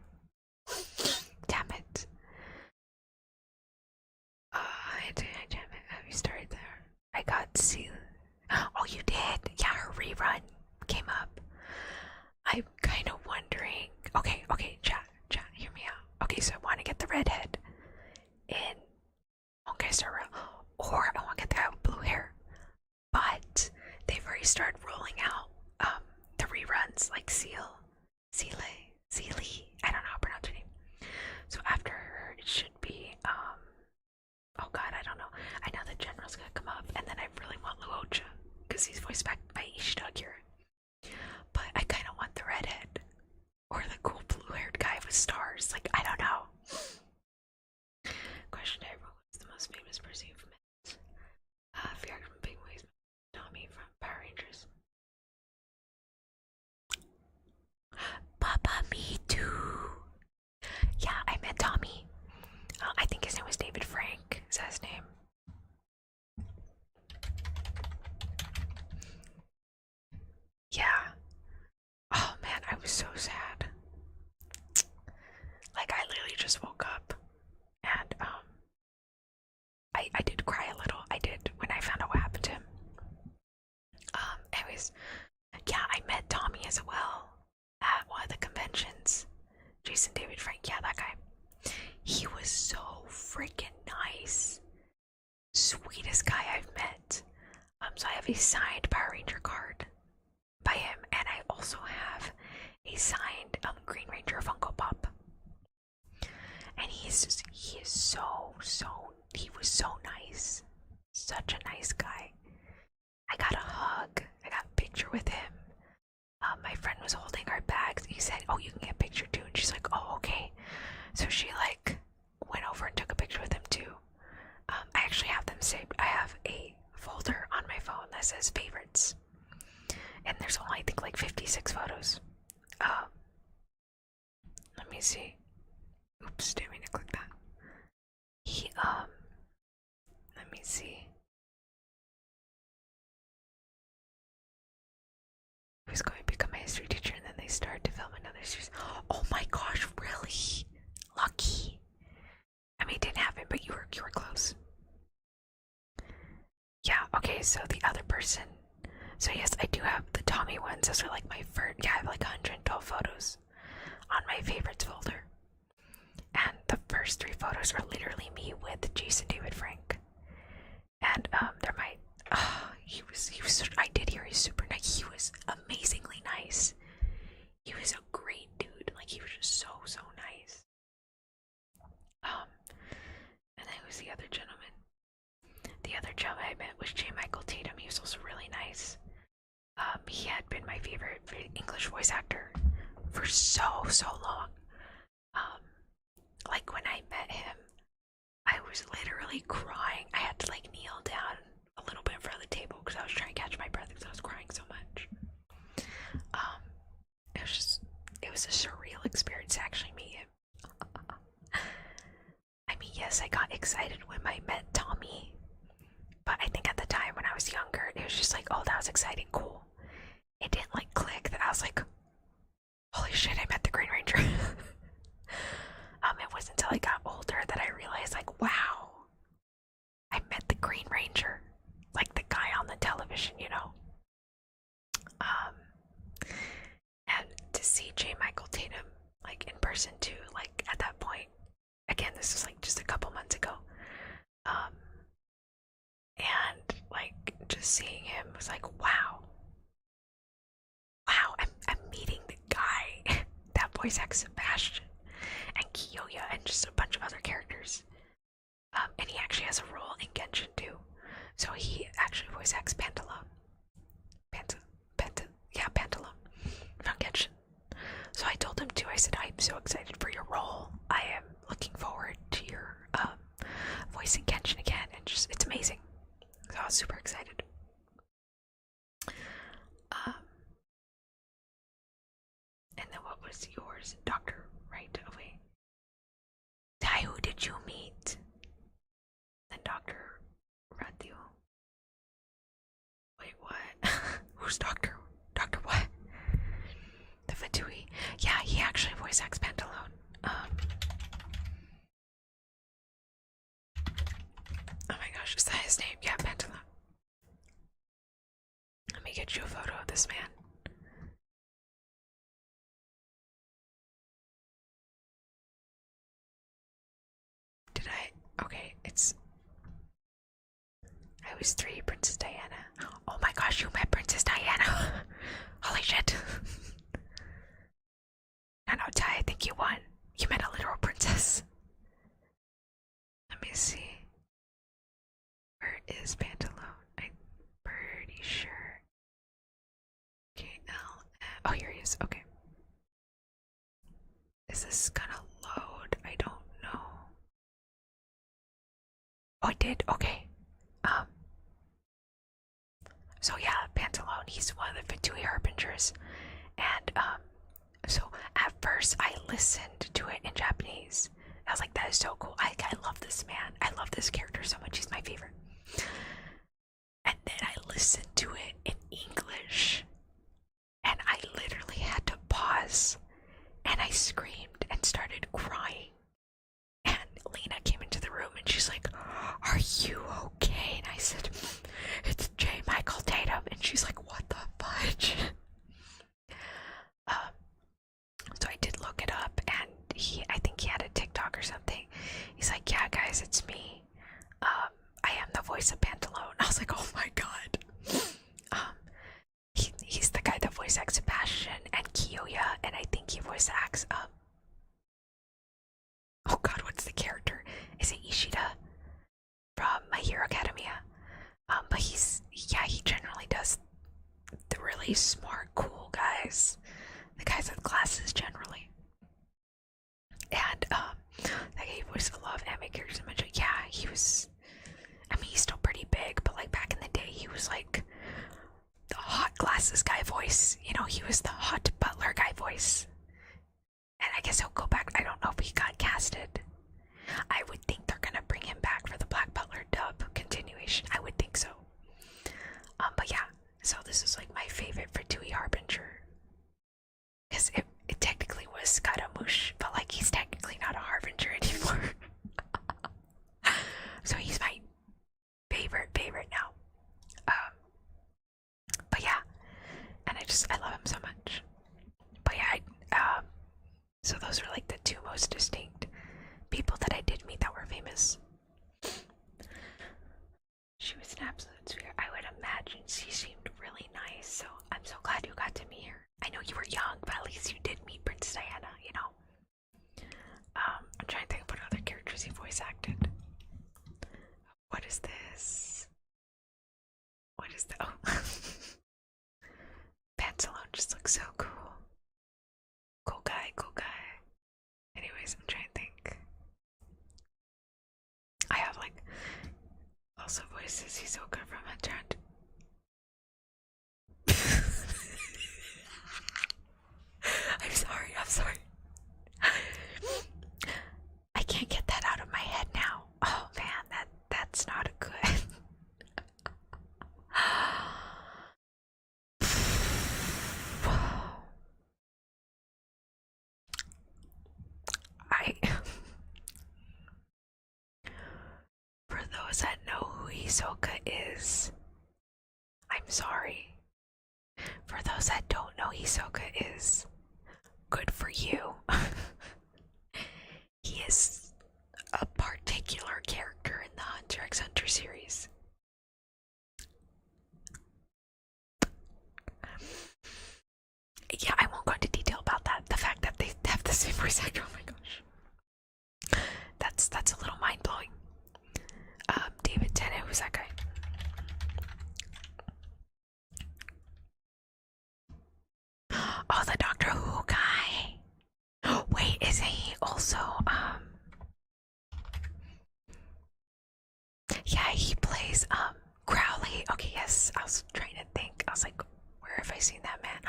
Speaker 1: Damn it. Damn it. Have you started there? I got to. Oh, you did? Yeah, her rerun came up. I'm kind of wondering. Okay, chat, hear me out. Okay, so I want to get the redhead in Honkai Star Rail, or I want to get the guy with blue hair. But they've already started rolling out the reruns, like Sealy. I don't know how to pronounce her name. So after her, it should be oh god, I don't know. I know the general's gonna come up, and then I really want Luocha because he's voiced back by Ishida Akira. But I kind of want the redhead or the cool blue-haired guy with stars. Like, I don't know. Question: who's the most famous person you've met? Fiona from Big Ways, Tommy from Power Rangers. Papa, me too. Yeah, I met Tommy. I think his name was David Frank. Is that his name? Yeah. Oh man, I was so sad. Like, I literally just woke up and I did cry a little. I did when I found out what happened to him. as well at one of the conventions. Jason David Frank, yeah, that guy. He was so freaking nice. Sweetest guy I've met. So I have a signed Power Ranger card by him, and I also have a signed Green Ranger Funko Pop. And he is so nice. Such a nice guy. I got a hug. I got a picture with him. My friend was holding our bags. He said, "Oh, you can get a picture too." And she's like, "Oh, okay." So she like went over and took a picture with him too. I actually have them saved. I have a folder on my phone that says favorites, and there's only I think like 56 photos. Let me see. Oops, didn't mean to click that. Let me see. He was going to become a history teacher, and then they started to film another series. Oh my gosh, really? Lucky. I mean, it didn't happen, but you were close. Yeah, okay, so the other person. So yes, I do have the Tommy ones. Those are like my first. Yeah, I have like 112 photos on my favorites folder. And the first 3 photos are literally me with Jason David Frank. And they're my he was I did hear he's super nice. He was amazingly nice. He was a great dude. Like, he was just so nice. And then who's the other gentleman? The other gentleman I met was J. Michael Tatum. He was also really nice. He had been my favorite English voice actor for so long. Like, when I met him, I was literally crying. I had to like kneel down a little bit in front of the table because I was trying to catch my breath because I was crying so much. It was a surreal experience to actually meet him. I mean, yes, I got excited when I met Tommy, but I think at the time when I was younger, it was just like, oh, that was exciting, cool. It didn't like click that I was like, holy shit, I met the Green Ranger. It wasn't until I got older that I realized, like, wow, I met the Green Ranger, like the guy on the television, you know. And to see J. Michael Tatum, like, in person too, like, at that point, again, this was like just a couple months ago, and like just seeing him was like, wow, I'm meeting the guy that voice acts Sebastian and Kiyoya and just a bunch of other characters. And he actually has a role in Genshin too. So he actually voice acts Pantalone. Pantalone from Genshin. So I told him too, I said, I'm so excited for your role. I am looking forward to your voice in Genshin again, and just, it's amazing. So I was super excited. And then what was yours? Dr. Right away. Tai, who did you meet? Then Dr. Radio. Wait, what? Who's Dr. what? The Fatui. Yeah, he actually voice acts Pantalone. Oh my gosh, is that his name? Yeah, Pantalone. Let me get you a photo of this man. Did I? Okay, it's... I was 3, Princess Diana. Oh my gosh, you met Princess Diana! Holy shit! No, Ty, I think you won. You met a literal princess. Let me see. Where is Pantalone? I'm pretty sure. KL. Oh, here he is. Okay. Is this gonna load? I don't know. Oh, it did. Okay. So yeah, Pantalone. He's one of the Fatui Harbingers, and so at first I listened to it in Japanese. I was like, that is so cool. I love this man. I love this character so much. He's my favorite. And then I listened to it in English, and I literally had to pause, and I screamed and started crying. And Lena came into the room, and she's like, "Are you okay?" And I said, "It's J. Michael Tatum." And she's like, "What the fudge?" He's like, yeah, guys, it's me. I am the voice of Pantalone. I was like, oh my god. Um, he's the guy that voice acts Sebastian and Kiyoya, and I think he voice acts oh god, what's the character? Is it Ishida from My Hero Academia? But he generally does the really smart, cool guys, the guys with glasses generally. And like he voiced a lot of anime characters in Manga. Yeah, he was. I mean, he's still pretty big, but like back in the day, he was like the hot glasses guy voice. You know, he was the hot butler guy voice. And I guess he'll go back. I don't know if he got casted. I would think they're gonna bring him back for the Black Butler dub continuation. I would think so. But yeah, so this is like my favorite Fatui Harbinger. Because it technically was Scaramouche, but like he's technically not a Harbinger anymore. So he's my favorite now. But yeah, and I love him so much. But yeah, so those were like the two most distinct people that I did meet that were famous. She was an absolute sweetheart. I would imagine she seemed really nice, so I'm so glad you got to meet her. I know you were young, but at least you did meet Princess Diana, you know. I'm trying to think of what other characters he voice acted. What is this? What is the Pantalone just looks so cool. Cool guy. Anyways, I'm trying to think. I have like also voices he's so good from Enchant. I'm sorry. I can't get that out of my head now. Oh man, that's not a good. For those that know who Hisoka is, I'm sorry. For those that don't know Hisoka is, good for you. He is a particular character in the Hunter x Hunter series. Yeah, I won't go into detail about that. The fact that they have the same voice actor, oh my gosh. That's a little mind-blowing. David Tennant, who's that guy? Oh, the Doctor Who guy. Wait, isn't he also, yeah, he plays, Crowley. Okay, yes, I was trying to think. I was like, where have I seen that man?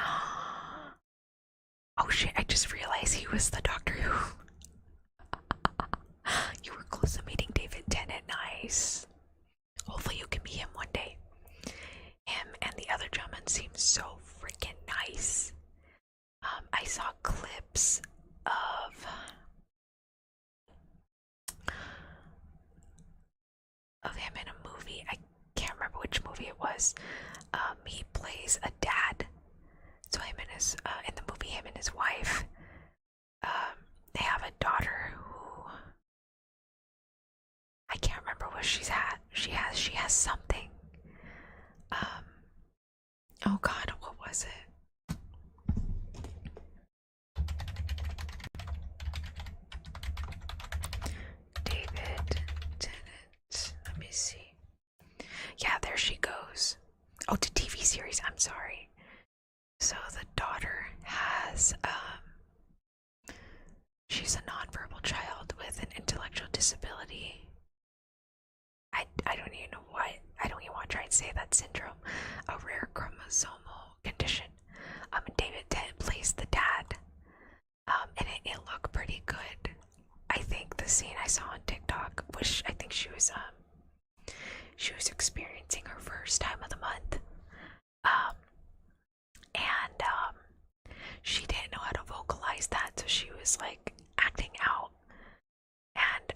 Speaker 1: Oh shit, I just realized he was the Doctor Who. You were close to meeting David Tennant, nice. Hopefully you can meet him one day. Him and the other gentleman seem so freaking nice. I saw clips of him in a movie. I can't remember which movie it was. He plays a dad. So him and his in the movie, him and his wife, they have a daughter who I can't remember what she's at. She has something. Oh god, what was it? David Tennant. Let me see. Yeah, there she goes. Oh, to TV series. I'm sorry. So the daughter has she's a nonverbal child with an intellectual disability. I don't even know what. I don't even want to try and say that syndrome. A rare chromosomal condition. David Tennant plays the dad. And it looked pretty good. I think the scene I saw on TikTok, which I think she was experiencing her first time of the month. And she didn't know how to vocalize that, so she was like acting out. And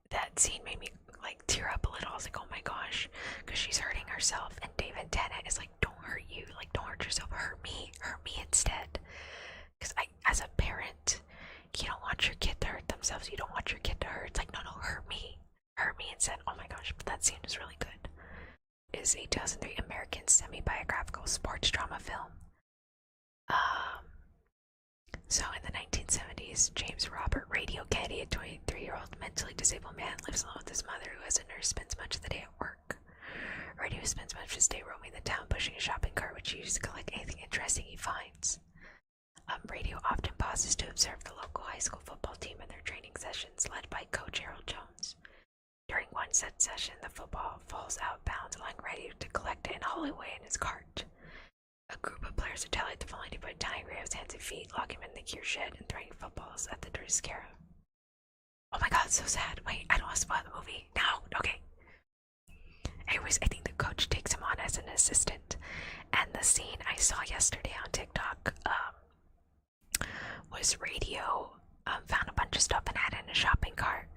Speaker 1: that scene made me like tear up a little. I was like, oh my gosh, because she's hurting herself, and David Tennant is like, don't hurt you, like don't hurt yourself, hurt me instead. Because as a parent, you don't want your kid to hurt themselves. You don't want your kid to hurt. It's like, no, hurt me. Hurt me instead. Oh my gosh, but that scene is really good. It is a 2003 American semi-biographical sports drama film. So in the 1970s, James Robert Radio Kennedy, a 23-year-old mentally disabled man, lives alone with his mother, who as a nurse spends much of the day at work. Radio spends much of his day roaming the town, pushing a shopping cart, which he uses to collect anything interesting he finds. Radio often pauses to observe the local high school football team in their training sessions, led by Coach Harold Jones. During one set session, the football falls outbound, allowing Radio to collect it and haul it away in his cart. A group of players retaliate the following day by tying Radio's hands and feet, locking him in the gear shed, and throwing footballs at the dirty scarab. Oh my god, so sad. Wait, I don't want to spoil the movie. No, okay. Anyways, I think the coach takes him on as an assistant. And the scene I saw yesterday on TikTok was Radio found a bunch of stuff and had it in a shopping cart.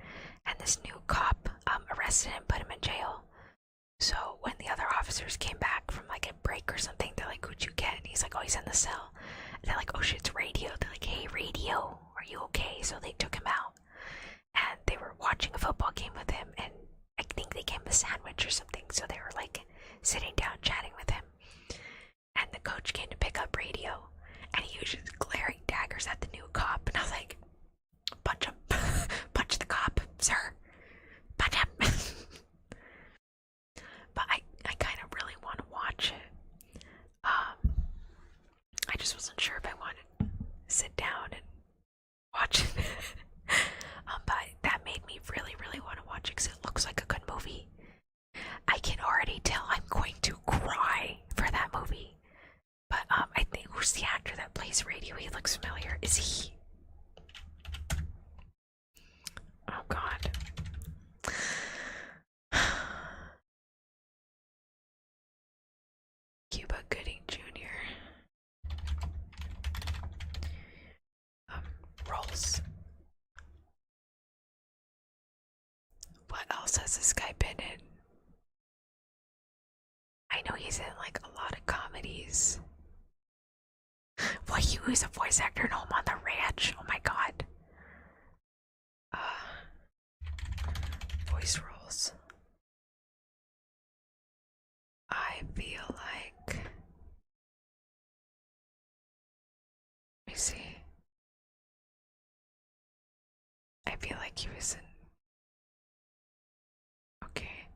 Speaker 1: And this new cop arrested him and put him in jail. So when the other officers came back from like a break or something, they're like, who'd you get? And he's like, oh, he's in the cell. And they're like, oh shit, it's Radio. They're like, hey, Radio, are you okay? So they took him out. And they were watching a football game with him, and I think they gave him a sandwich or something. So they were like sitting down chatting with him. And the coach came to pick up Radio, and he was just glaring daggers at the new cop. And I was like, punch him. Punch the cop, sir. Punch him. But I kind of really want to watch it. I just wasn't sure if I wanted to sit down and watch it. But that made me really, really want to watch it because it looks like a good movie. I can already tell I'm going to cry for that movie. But I think, who's the actor that plays Radio? He looks familiar. Is he? Oh god. Cuba Gooding Jr. Roles. What else has this guy been in? I know he's in like a lot of comedies. Well, he was a voice actor in Home on the Ranch. Oh my god. Voice roles. I feel like. Let me see. I feel like he was in. Okay.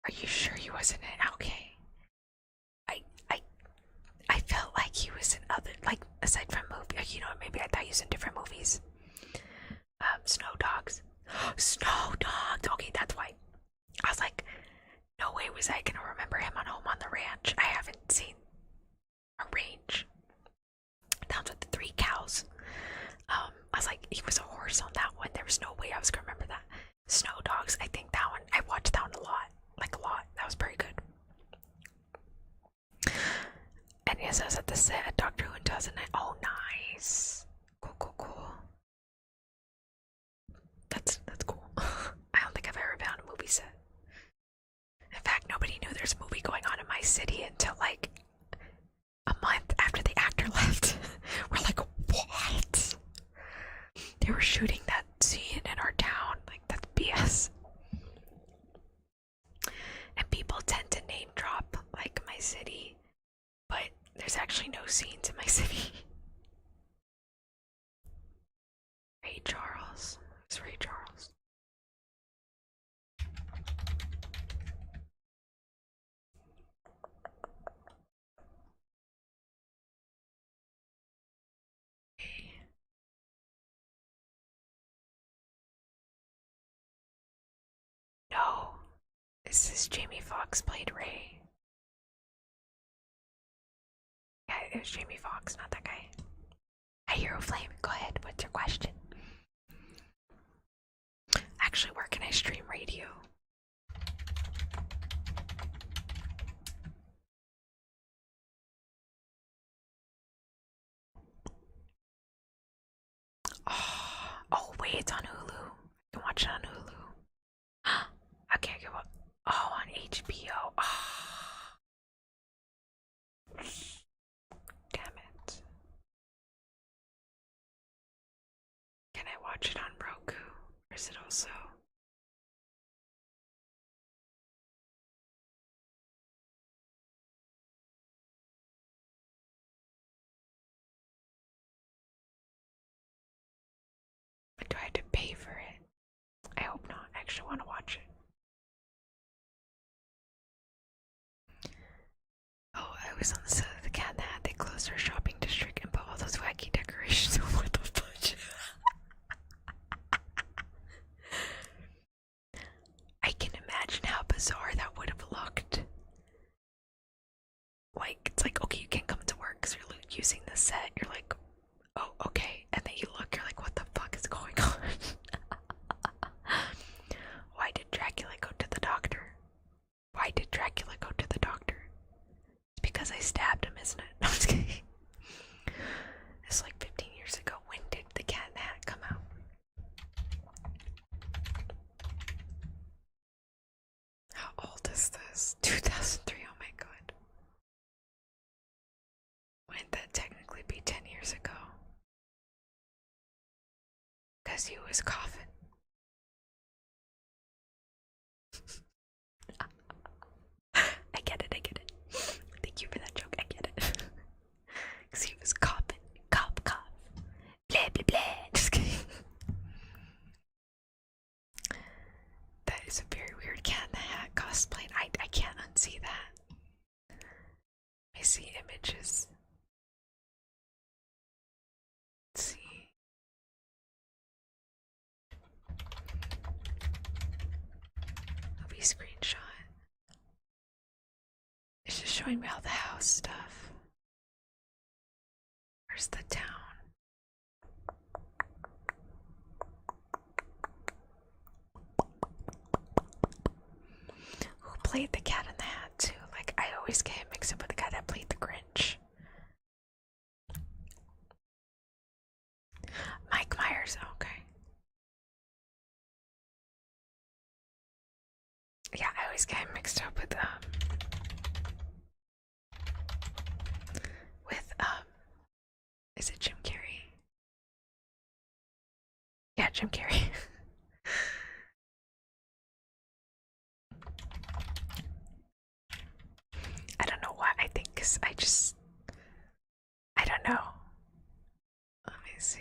Speaker 1: Are you sure he wasn't in? Okay. I felt like he was in other, like, aside from movies, you know, maybe I thought he was in different movies. Snow Dogs. Snow Dogs! Okay, that's why. I was like, no way was I gonna remember him on Home on the Ranch. I haven't seen a range. Down with the 3 cows. I was like, he was a horse on that one. There was no way I was gonna remember that. Snow Dogs, I think that one, I watched that one a lot. Like a lot. That was very good. And yes, I was at the set at Doctor Who in 2009. Oh, nice. Cool. That's cool. I don't think I've ever been on a movie set. In fact, nobody knew there's a movie going on in my city until like a month after the actor left. We're like, what? They were shooting that scene in our town. Like, that's BS. And people tend to name drop like my city, but there's actually no scenes in my city. Ray Charles. It's Ray Charles. No. This is Jamie Foxx played Ray. Yeah, it was Jamie Foxx, not that guy. Hey, Hero Flame, go ahead. What's your question? Actually, where can I stream radio? Oh wait, it's on Hulu. You can watch it on Hulu. Okay, I can watch. Oh, on HBO. Damn it. watch it on Roku? Or is it also? But do I have to pay for it? I hope not. I actually want to watch it. Oh, I was on the set of the Cat in the Hat. They closed our shopping district and put all those wacky decorations. What the fudge? I can imagine how bizarre that would have looked. Like, it's like, okay, you can't come to work because you're using the set. You're like, oh, okay. And then you look, you're like, what the fuck is going on? Why did Dracula go to the doctor? Why did Dracula go to the doctor? It's because I stabbed him, isn't it? No, I'm just kidding. It's like 15 years ago. When did the Cat in the Hat come out? How old is this? 2003, oh my god. Wouldn't that technically be 10 years ago? Because he was coughing. I get it, I get it. Thank you for that joke, I get it. Because he was coughing. Cough, cough. Blah, blah, blah. Just kidding. That is a very weird Cat in the Hat cosplay. I can't unsee that. I see images. Let's see. Movie screenshot. It's just showing me all the house stuff. Where's the town? Who played the Cat in the Hat too? Like, I always get mixed up with the guy that played the Grinch. Mike Myers, okay. Yeah, I always get mixed up with is it Jim Carrey? Yeah, Jim Carrey. I don't know why. I think because I don't know. Let me see.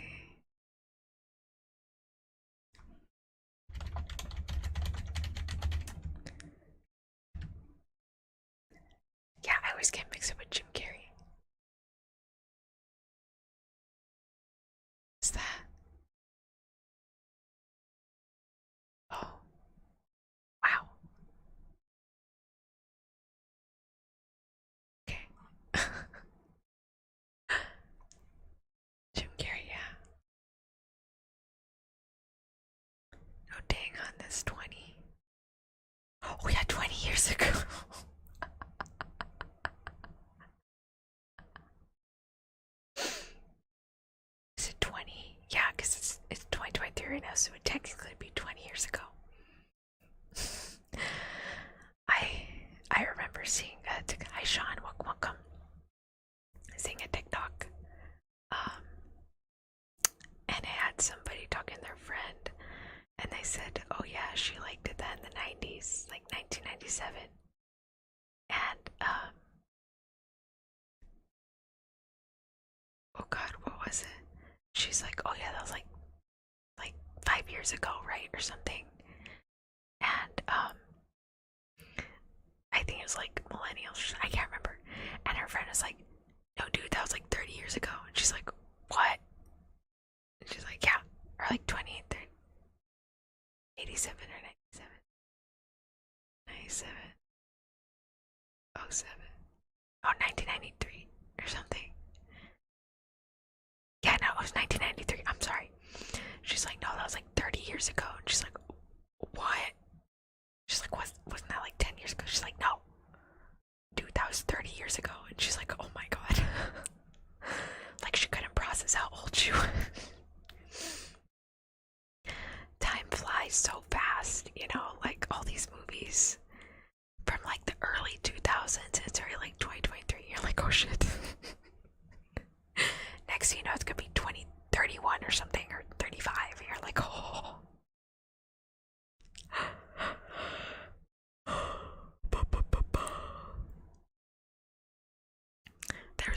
Speaker 1: Yeah, I always get mixed up with Jim Carrey. What's that? Oh. Wow. Okay. Jim Carrey, yeah. No dang on this 20. Oh yeah, 20 years ago. Is it 20? Yeah, because it's 2023 right now, so it would technically be 20 years ago. I remember seeing hi Sean, welcome. Seeing a TikTok, and it had somebody talking to their friend, and they said, "Oh yeah, she liked it then in the 90s, like 1997." And oh god, what was it? She's like, "Oh yeah, that was like 5 years ago, right, or something." And I think it was like millennials. I can't remember. And her friend was like, "No, dude, that was like 30 years ago." And she's like, "What?" And she's like, "Yeah, or like 20, 30, 87 or 97, 97, 07, oh 1993 or something." Yeah, no, it was 1993. I'm sorry. She's like, "No, that was like 30 years ago." And she's like, "What?" She's like, wasn't that like 10 years ago? She's like, "No, dude, that was 30 years ago." And she's like, "Oh my god." Like she couldn't process how old she was. Time flies so fast, you know, like all these movies from like the early 2000s, it's already like 2023. You're like, oh shit. Next thing you know, it's gonna be 2031 or something, or 35. And you're like,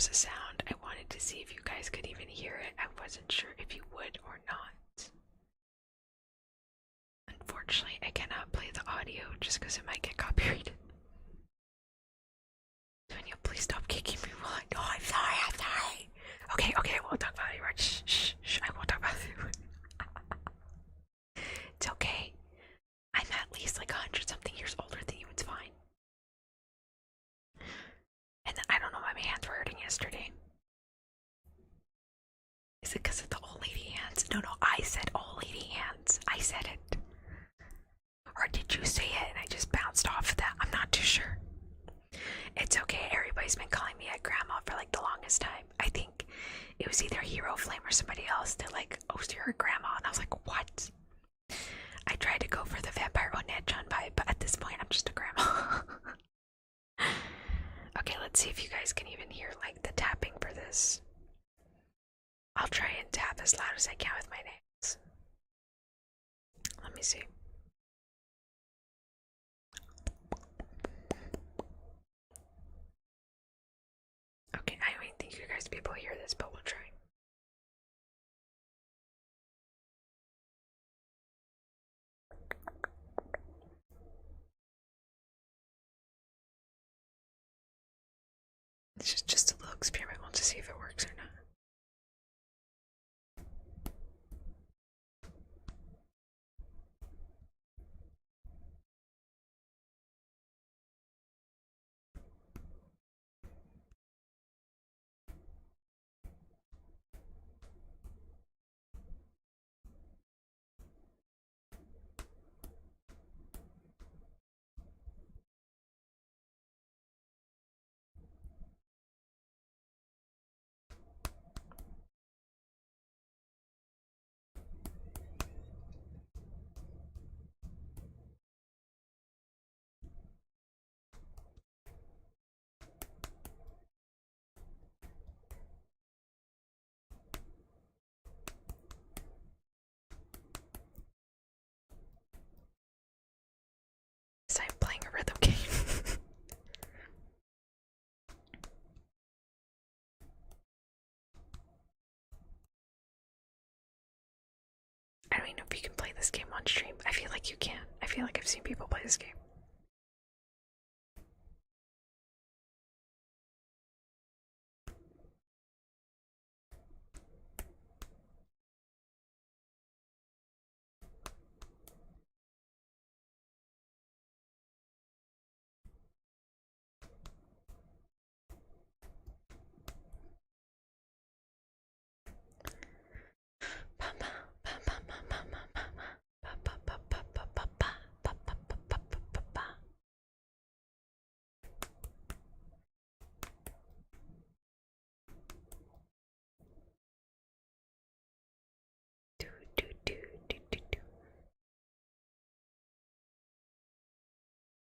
Speaker 1: was a sound. I wanted to see if you guys could even hear it. I wasn't sure if you would or not. Unfortunately, I cannot play the audio just because it might get copyrighted. Antonia, please stop kicking me while I... No, I'm sorry, I'm sorry. Okay, I won't talk about it, right? Shh, I won't talk about it. It's okay. I'm at least like 100-something years older than you, it's fine. And then I don't know why my hands were hurting yesterday. Is it because of the old lady hands? No, I said old lady hands. I said it. Or did you say it and I just bounced off of that? I'm not too sure. It's okay, everybody's been calling me a grandma for like the longest time. I think it was either Hero Flame or somebody else. They're like, oh, so you're a grandma. And I was like, what? I tried to go for the Vampire Onechan vibe, but at this point I'm just a grandma. Okay, let's see if you guys can even hear like the tapping for this. I'll try and tap as loud as I can with my nails. Let me see. Okay, I don't even think you guys will be able to hear this, but we'll try. It's just a little experiment. We'll just see if it works or not. I'm playing a rhythm game. I don't even know if you can play this game on stream. I feel like you can. I feel like I've seen people play this game.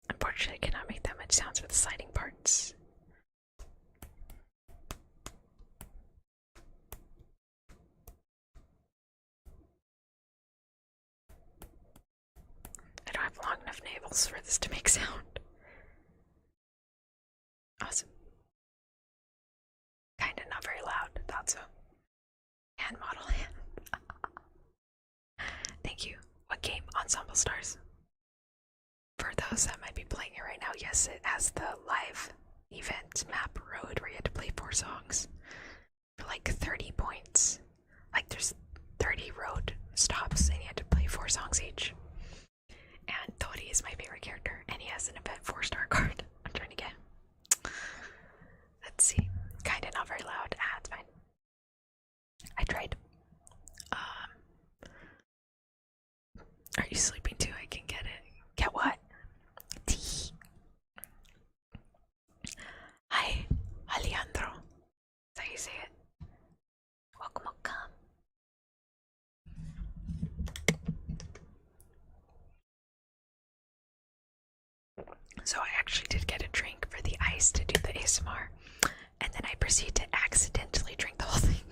Speaker 1: Unfortunately, I cannot make that much sounds for the sliding parts. I don't have long enough navels for this to make sound. Awesome. Kinda not very loud, thought so. Hand model hand. Thank you. What game? Ensemble Stars. For those that might be playing it right now, yes, it has the live event map road where you had to play 4 songs for like 30 points. Like there's 30 road stops and you had to play 4 songs each. And Tori is my favorite character and he has an event 4-star card. I'm trying to get. Let's see. Kinda not very loud. Ah, it's fine. I tried. Are you sleeping too? I can get it. Get what? Tea. Hi, Alejandro. That's how you say it. Welcome. So I actually did get a drink for the ice to do the ASMR, and then I proceeded to accidentally drink the whole thing.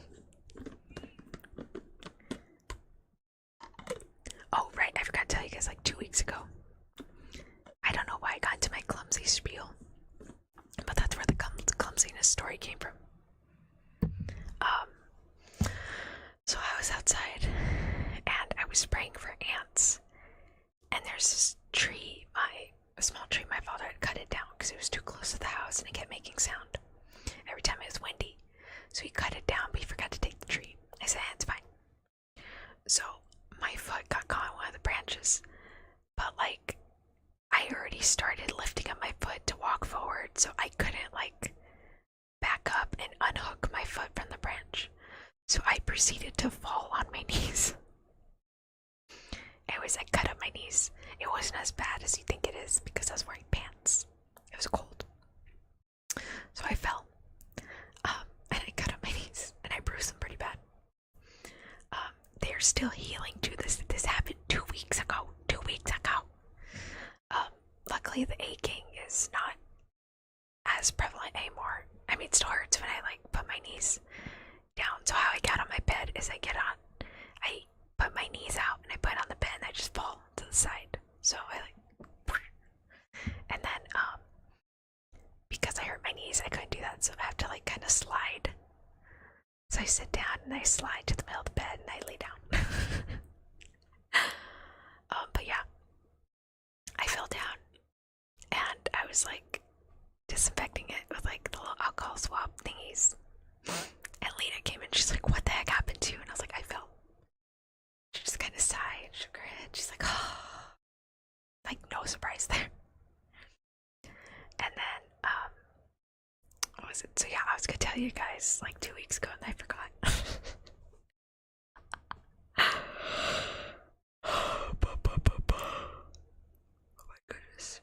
Speaker 1: Oh, right, I forgot to tell you guys like 2 weeks ago. I don't know why I got into my clumsy spiel, but that's where the clumsiness story came from. was spraying for ants. And there's this tree, a small tree, my father had cut it down because it was too close to the house and it kept making sound every time it was windy. So he cut it down, but he forgot to take the tree. I said, it's fine. So my foot got caught in one of the branches, but like I already started lifting up my foot to walk forward, so I couldn't like back up and unhook my foot from the branch. So I proceeded to fall on my knees. Anyways, I cut up my knees. It wasn't as bad as you think it is because I was wearing pants. It was cold. So I fell. And I cut up my knees and I bruised them pretty bad. They're still healing too. This happened 2 weeks ago. 2 weeks ago. Luckily the aching is not as prevalent anymore. I mean, it still hurts when I like put my knees down. So how I get on my bed is I put my knees out and I put it on the bed and I just fall to the side. So I like, and then because I hurt my knees, I couldn't do that. So I have to like kind of slide. So I sit down and I slide to the middle of the bed and I lay down. But yeah, I fell down and I was like disinfecting it with like the little alcohol swab thingies. And Lena came in, she's like, what the heck happened to you? And I was like, I fell. She just kind of sighed, shook her head. She's like, oh, like no surprise there. And then, what was it? So yeah, I was gonna tell you guys like 2 weeks ago and I forgot. Oh my goodness.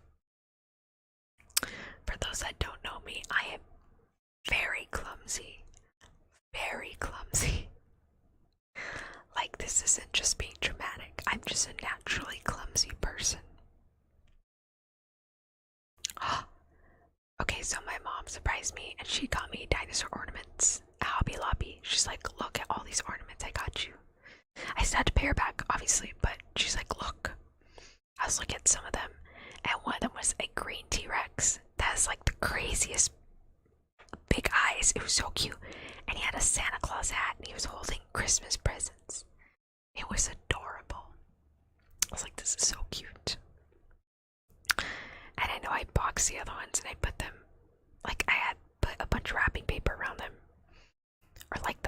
Speaker 1: For those that don't know me, I am very clumsy. Very clumsy. Like, this isn't just being dramatic. I'm just a naturally clumsy person. Okay, so my mom surprised me and she got me dinosaur ornaments at Hobby Lobby. She's like, look at all these ornaments I got you. I still had to pay her back, obviously, but she's like, look. I was looking at some of them, and one of them was a green T-Rex that has like the craziest big eyes. It was so cute. And he had a Santa Claus hat and he was holding Christmas presents. It was adorable. I was like, this is so cute. And I know I boxed the other ones and I put them, like I had put a bunch of wrapping paper around them. Or like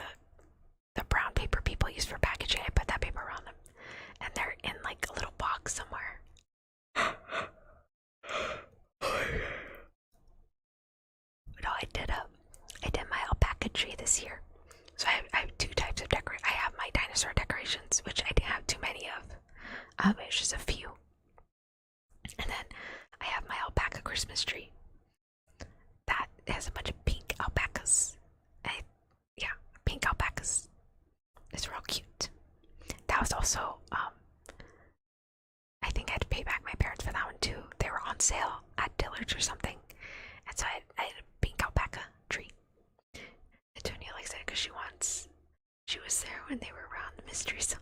Speaker 1: the brown paper people use for packaging, I put that paper around them. And they're in like a little box somewhere. No, I did my alpaca tree this year. So I have two types of decoration. I have my dinosaur decorations, which I didn't have too many of. It's just a few. And then I have my alpaca Christmas tree. That has a bunch of pink alpacas. Yeah, pink alpacas. It's real cute. That was also, I think I had to pay back my parents for that one too. They were on sale at Dillard's or something. And so I had a pink alpaca tree. Antonia likes it because she was there when they were around the mystery song.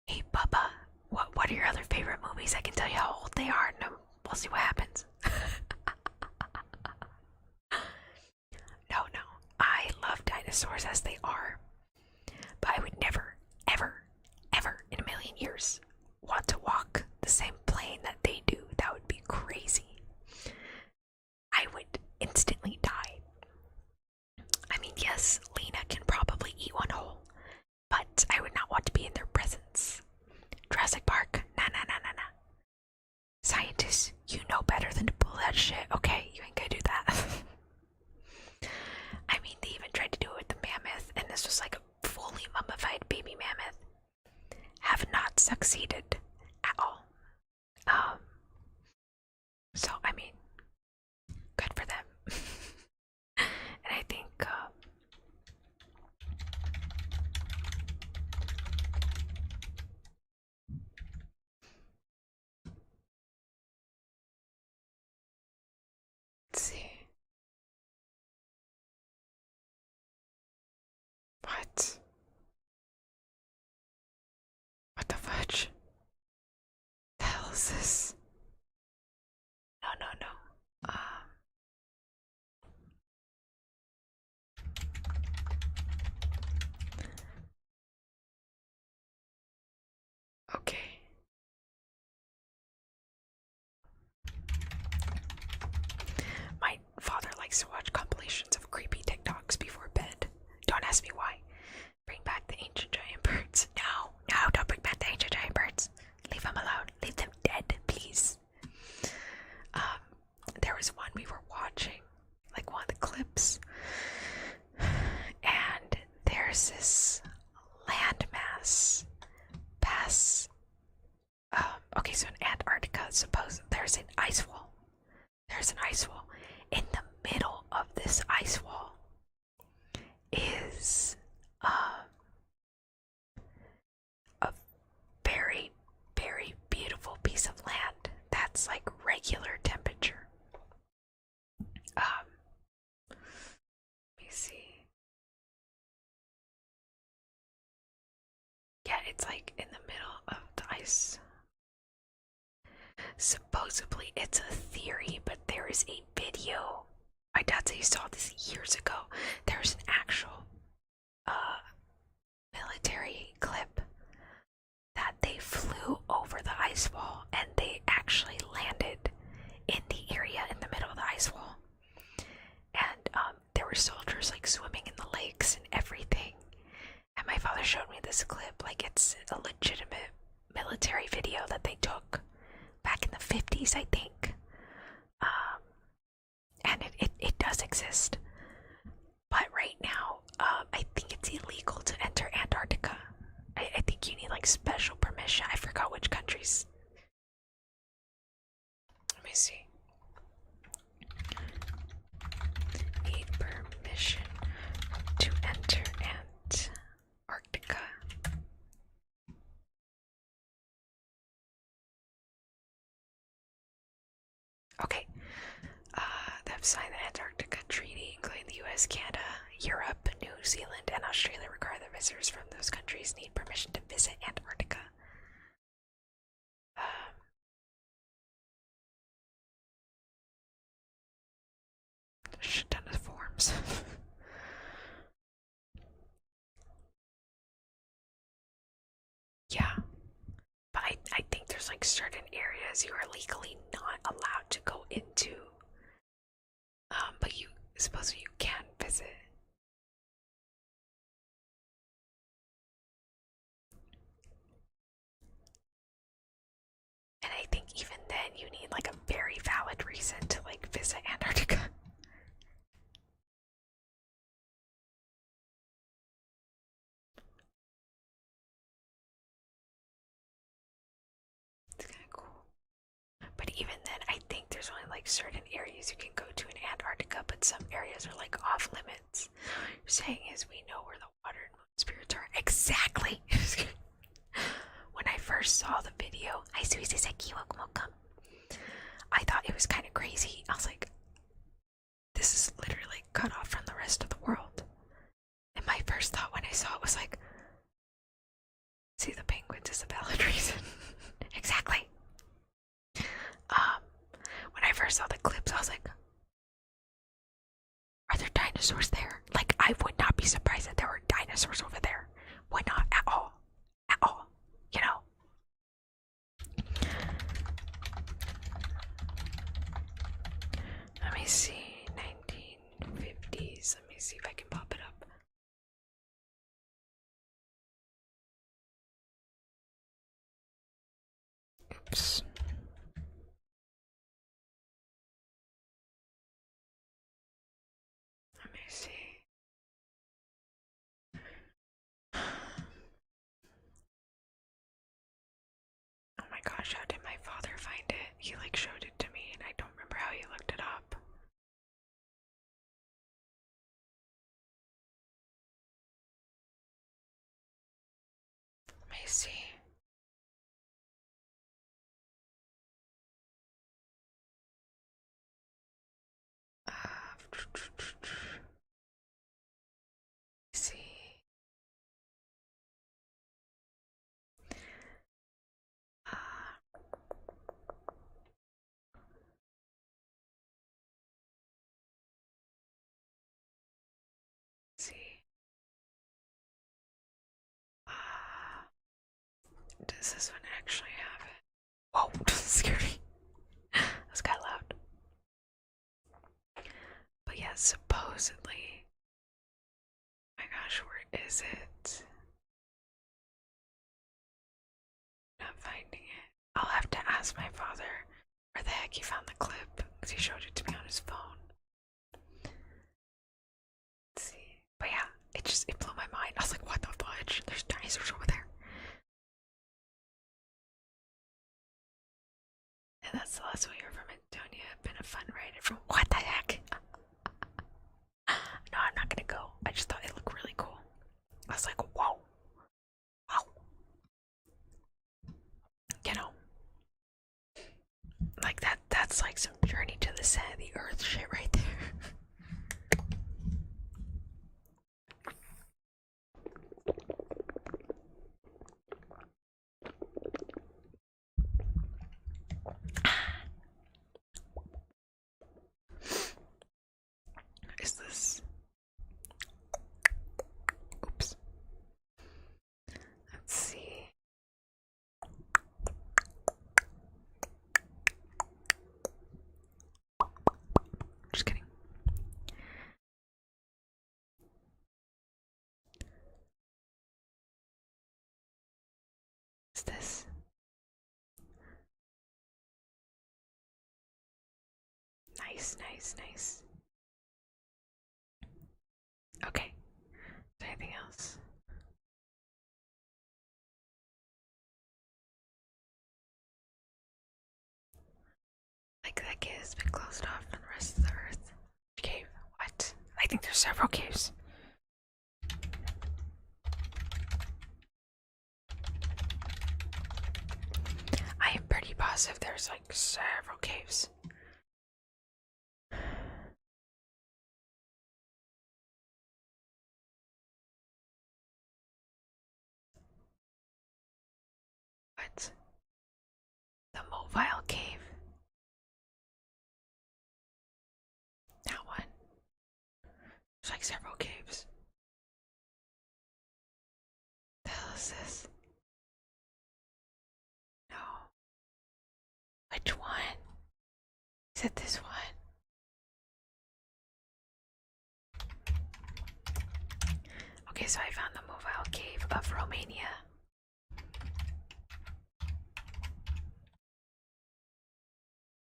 Speaker 1: Hey Bubba, what are your other favorite movies? I can tell you how old they are and we'll see what happens. No, I love dinosaurs as they are. But I would never, ever, ever in a million years want to walk the same plane that they do. That would be crazy. I would instantly die. I mean, yes, Lena can probably eat one whole, but I would not want to be in their presence. Jurassic Park, nah. Scientists, you know better than to pull that shit, okay? You ain't gonna do that. I mean, they even tried to do it with the mammoth, and this was like a fully mummified baby mammoth. Have not succeeded at all. So, I mean, good for them. And I think, let's see. What? What the fudge? The hell is this? No. likes to watch compilations of creepy TikToks before bed. Don't ask me why. Bring back the ancient giant birds. No, no, don't bring back the ancient giant birds. Leave them alone. Leave them dead, please. There was one we were watching, like one of the clips, and there's this landmass pass. Okay, so in Antarctica, suppose there's an ice wall. There's an ice wall. In the middle of this ice wall is a very, very beautiful piece of land that's like regular temperature. Let me see. Yeah, it's like in the middle of the ice. Supposedly it's a theory, but there is a video. My dad said he saw this years ago. There's an actual military clip that they flew over the ice wall and they actually landed in the area in the middle of the ice wall. And there were soldiers like swimming in the lakes and everything. And my father showed me this clip, like it's a legitimate military video that they took back in the 50s, I think. And it does exist. But right now, I think it's illegal to enter Antarctica. I think you need like special permission. I forgot which countries. Let me see. Need permission to enter Antarctica. Okay. They've signed the Antarctica Treaty, including the US, Canada, Europe, New Zealand, and Australia require that visitors from those countries need permission to visit Antarctica. Shit ton of forms. Yeah. But I think there's like certain areas you are legally not allowed to go into. But you suppose you can visit. And I think even then you need like a very valid reason to like visit Antarctica. It's kind of cool. But even then, I think there's only like certain areas you can go to in Antarctica, but some areas are like off limits. What you're saying is we know where the water and moon spirits are. Exactly! When I first saw the video, I thought it was kind of crazy. I was like, this is literally cut off from the rest of the world. And my first thought when I saw it was like, see, the penguins is a valid reason. Exactly. When I first saw the clips, I was like, are there dinosaurs there? Like, I would not be surprised if there were dinosaurs over there. Would not at all. At all. You know? Let me see. 1950s. Let me see if I can pop it up. Oops. Let me see. Oh my gosh, how did my father find it? He like showed it to me and I don't remember how he looked it up. Let me see. See. See. Does this one actually have it? Whoa, that scared me. That was kind of loud. But yeah, supposedly. Oh my gosh, where is it? Not finding it. I'll have to ask my father where the heck he found the clip because he showed it to me on his phone. Let's see. But yeah, it blew my mind. I was like, what the fudge? There's dinosaurs over there. And that's the last we hear from Antonia. Been a fun ride from what the heck? No, I'm not gonna go. I just thought it looked really cool. I was like, whoa. Wow. You know. Like that's like some journey to the center of the earth shit right there. Is this? Oops. Let's see. Just kidding. Is this? Nice, nice, nice. Okay. Is there anything else? Like that cave has been closed off from the rest of the earth. Cave? What? I think there's several caves. I am pretty positive there's like several caves. What? The mobile cave. That one. There's like several caves. The hell is this? No. Which one? Is it this one? Okay, so I found the mobile cave of Romania.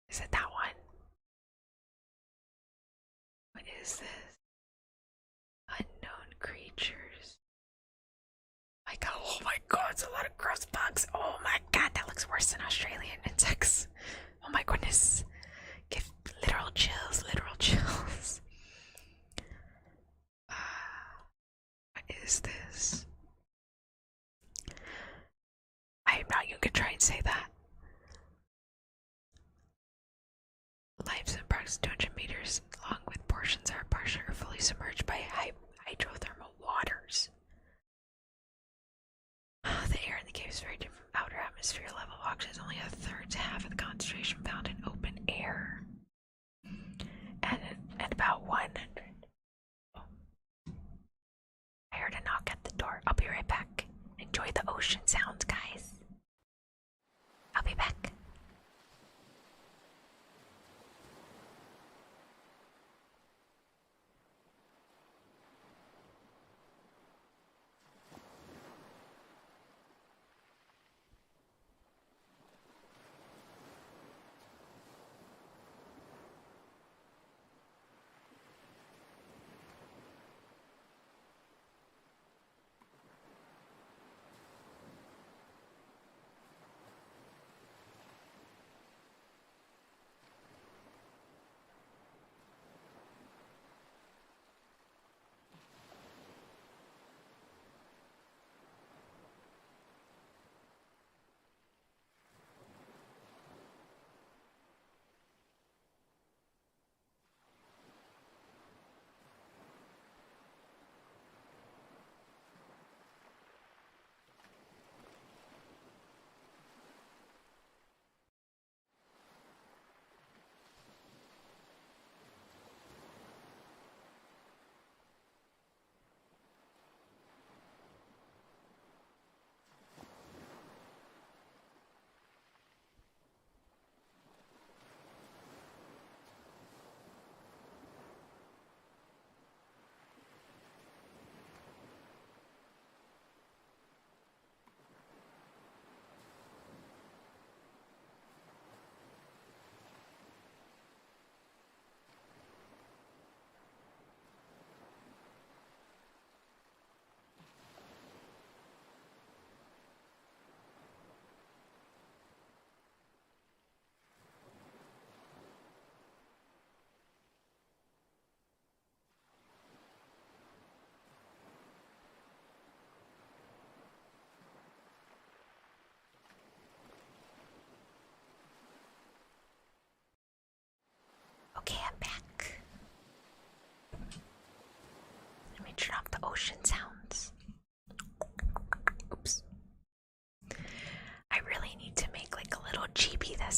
Speaker 1: Is it that one? What is this? Unknown creatures. Oh my god, it's a lot of gross bugs. Oh my god, that looks worse than Australian insects. Oh my goodness. Give literal chills, literal chills. What is this? I am not even gonna try and say that. Lives in approximately 200 meters long, with portions are partially or fully submerged by hydrothermal waters. The air in the cave is very different from outer atmosphere level. Oxygen is only a third to half of the concentration found in open air. And at about 100. Oh. I heard a knock at the door. I'll be right back. Enjoy the ocean sounds, guys. I'll be back.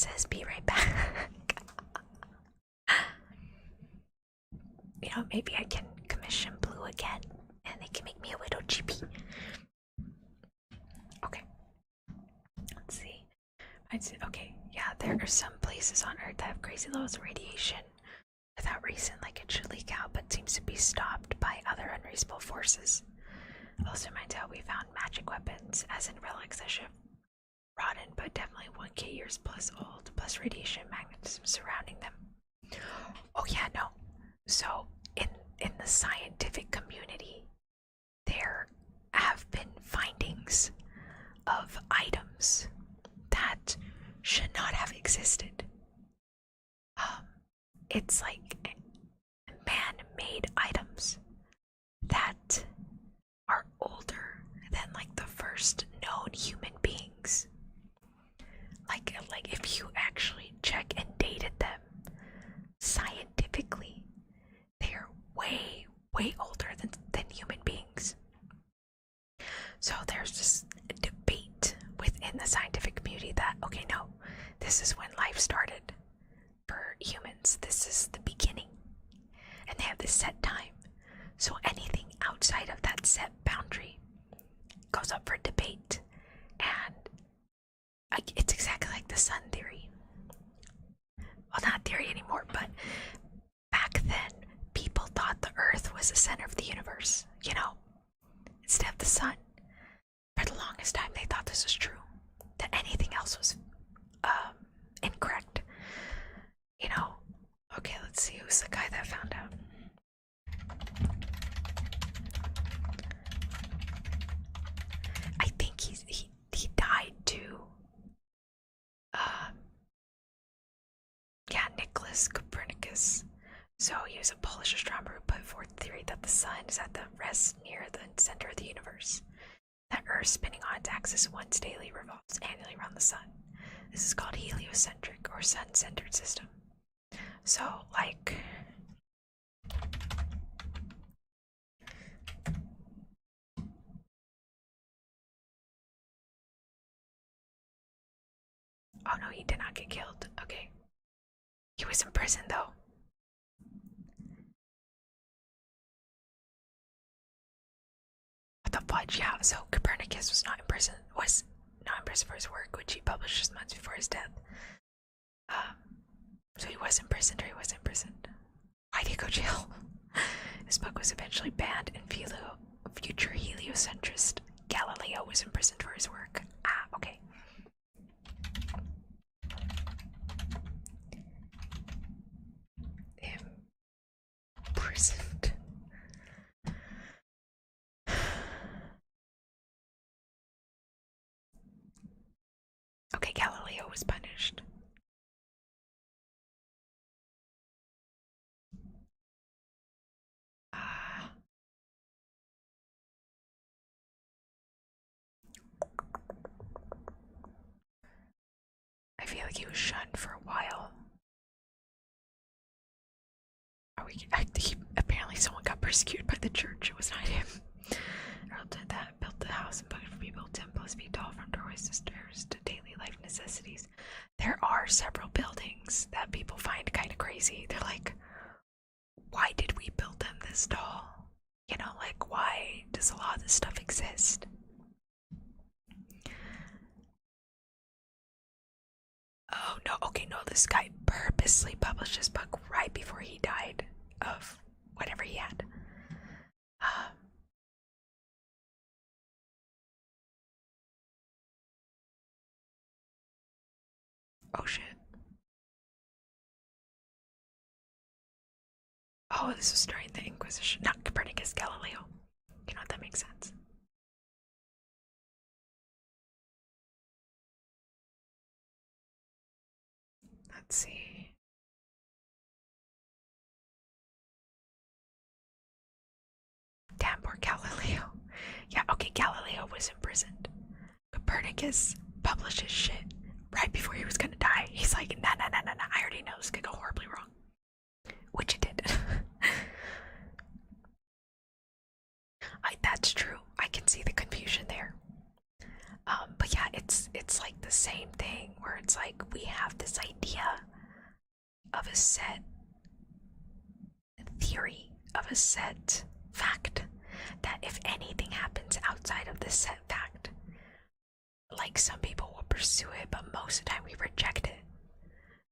Speaker 1: says be right back. You know, maybe I can commission Blue again and they can make me a widow GP. Okay. Let's see. Okay, yeah, there are some places on Earth that have crazy levels of radiation without reason, like it should leak out, but seems to be stopped by other unreasonable forces. Also reminds how we found magic weapons, as in relics that should have rotten, but definitely 1k years plus old, plus radiation magnetism surrounding them. Oh yeah, no. So in the scientific community, there have been findings of items that should not have existed. It's like man-made items that are older than like the first known human beings. Like if you actually check and dated them scientifically, they are way older than human beings. So there's this debate within the scientific community that, okay, no, this is when life started for humans. This is the beginning. And they have this set time. So anything outside of that set boundary goes up for debate. And it's exactly like the sun theory. Well, not theory anymore, but back then, people thought the Earth was the center of the universe, you know, instead of the sun. For the longest time, they thought this was true, that anything else was incorrect. You know, okay, let's see who's the guy that found out. I think he died too. Yeah, Nicholas Copernicus. So he was a Polish astronomer who put forth the theory that the sun is at the rest near the center of the universe. That Earth, spinning on its axis once daily, revolves annually around the sun. This is called heliocentric or sun-centered system. So, like, oh no, he did not get killed. Okay. He was in prison though. What the fudge? Yeah, so Copernicus was not in prison for his work, which he published just months before his death. So he was imprisoned, or he was imprisoned. Why did he go to jail? His book was eventually banned, and future heliocentrist Galileo was imprisoned for his work. Ah, okay. Imprisoned. Okay, Galileo was punished. I feel like he was shunned for a while. Apparently someone got persecuted by the church. It was not him. Built the house and put it for people 10 plus feet tall, from doorways to stairs to daily life necessities. There are several buildings that people find kind of crazy. They're like, why did we build them this tall? You know, like, why does a lot of this stuff exist? Oh no, okay, no, this guy purposely published his book right before he died of whatever he had. Oh shit. Oh, this was during the Inquisition. Not Copernicus, Galileo. You know what, that makes sense. Let's see. Damn, poor Galileo. Yeah, okay, Galileo was imprisoned. Copernicus published his shit right before he was gonna die. He's like, nah, I already know this could go horribly wrong. Which it did. That's true. I can see the confusion there. But yeah, it's like the same thing where it's like we have this idea of a set theory, of a set fact, that if anything happens outside of this set fact, like some people will pursue it, but most of the time we reject it.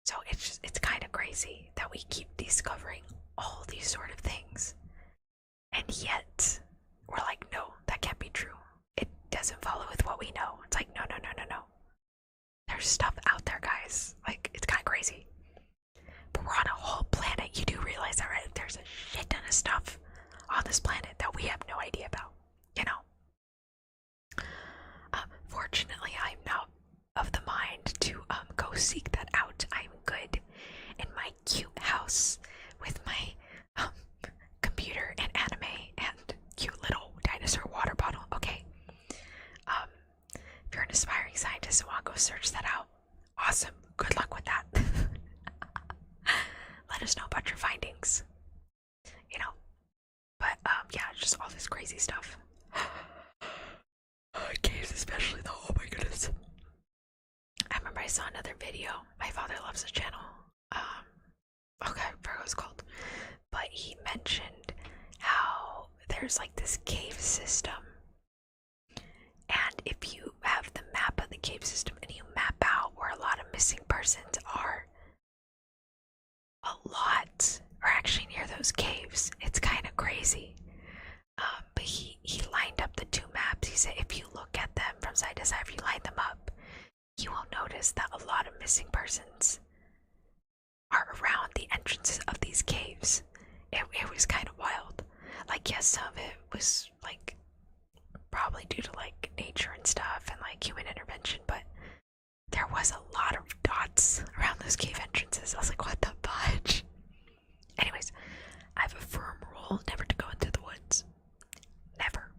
Speaker 1: So it's kind of crazy that we keep discovering all these sort of things, and yet we're like, no, that can't be true. It doesn't follow with what we know. It's like, no. There's stuff out there, guys. Like, it's kind of crazy. But we're on a whole planet. You do realize that, right? There's a shit ton of stuff on this planet that we have no idea about, you know? Fortunately, I'm not of the mind to go seek that out. I'm good in my cute house with my computer and anime and cute little dinosaur water bottle. Okay. If you're an aspiring scientist and want to go search that out, awesome. Good luck with that. Let us know about your findings. You know. But yeah, just all this crazy stuff. Caves especially though. Oh my goodness. I remember I saw another video. My father loves the channel. Okay, I forgot what it's called. But he mentioned how there's like this cave system. And if you have the map of the cave system and you map out where a lot of missing persons are, a lot are actually near those caves. It's kind of crazy. But he lined up the two maps. He said if you look at them from side to side, if you line them up, you will notice that a lot of missing persons are around the entrances of these caves. It was kind of wild. Like, yes, some of it was like probably due to like nature and stuff and like human intervention, but there was a lot of dots around those cave entrances. I was like, what the fudge? Anyways, I have a firm rule never to go into the woods. Never.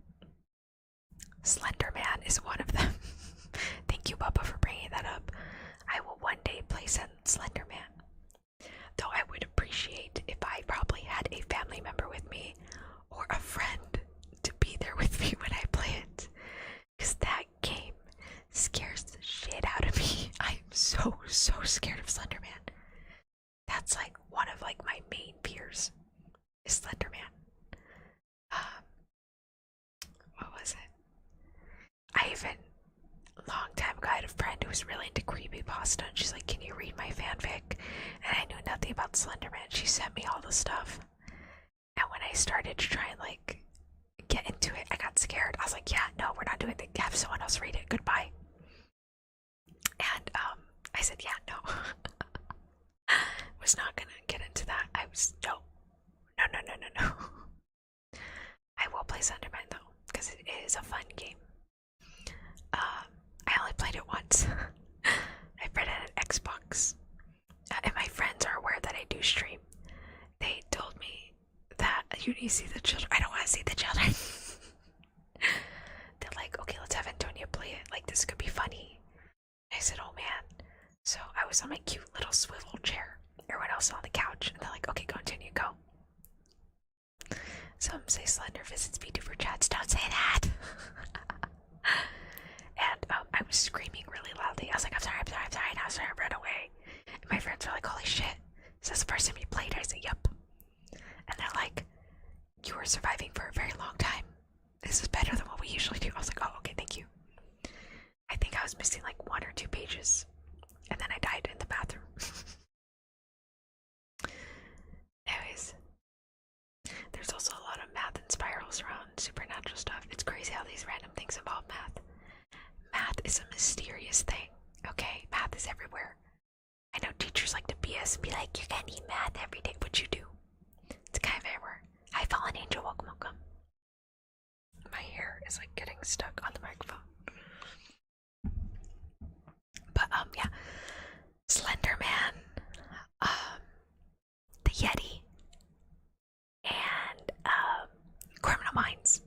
Speaker 1: Slender Man is one of them. Thank you, Bubba, for bringing that up. I will one day play Slender Man. Though I would appreciate if I probably had a family member with me or a friend to be there with me when I play it. Because that game scares the shit out of me. I am so scared of Slender Man. That's like one of like my main fears is Slender Man. What was it? I even long time ago I had a friend who was really into creepypasta, and she's like, can you read my fanfic? And I knew nothing about Slender Man. She sent me all the stuff, and when I started to try and like get into it, I got scared. I was like, yeah, no, we're not doing it. Have someone else read it. Goodbye. And I said, yeah, no. Was not gonna get into that. I was no. I will play Slenderman though, because it is a fun game. I only played it once. I played it on Xbox, and my friends are aware that I do stream. They told me that you need to see the children. I don't want to see the children. They're like, okay, let's have Antonia play it. Like, this could be funny. I said, oh man. So I was on my cute little swivel chair. Everyone else on the couch, and they're like, okay, go Antonia, go. Some say Slender visits Vtuber chats. Don't say that. And I was screaming really loudly. I was like, I'm sorry, and I was sorry, I ran away. And my friends were like, holy shit, is this the first time you played? I said, yep. And they're like, you were surviving for a very long time. This is better than what we usually do. I was like, oh, okay, thank you. I think I was missing like 1 or 2 pages, and then I died in the bathroom. Anyways, there's also a lot of math and spirals around supernatural stuff. It's crazy how these random things involve math. Math is a mysterious thing, okay? Math is everywhere. I know teachers like to BS and be like, you're gonna need math every day, but you do. It's kind of everywhere. Hi, Fallen Angel, welcome. My hair is like getting stuck on the microphone. But yeah. Slender Man, the Yeti, and Criminal Minds.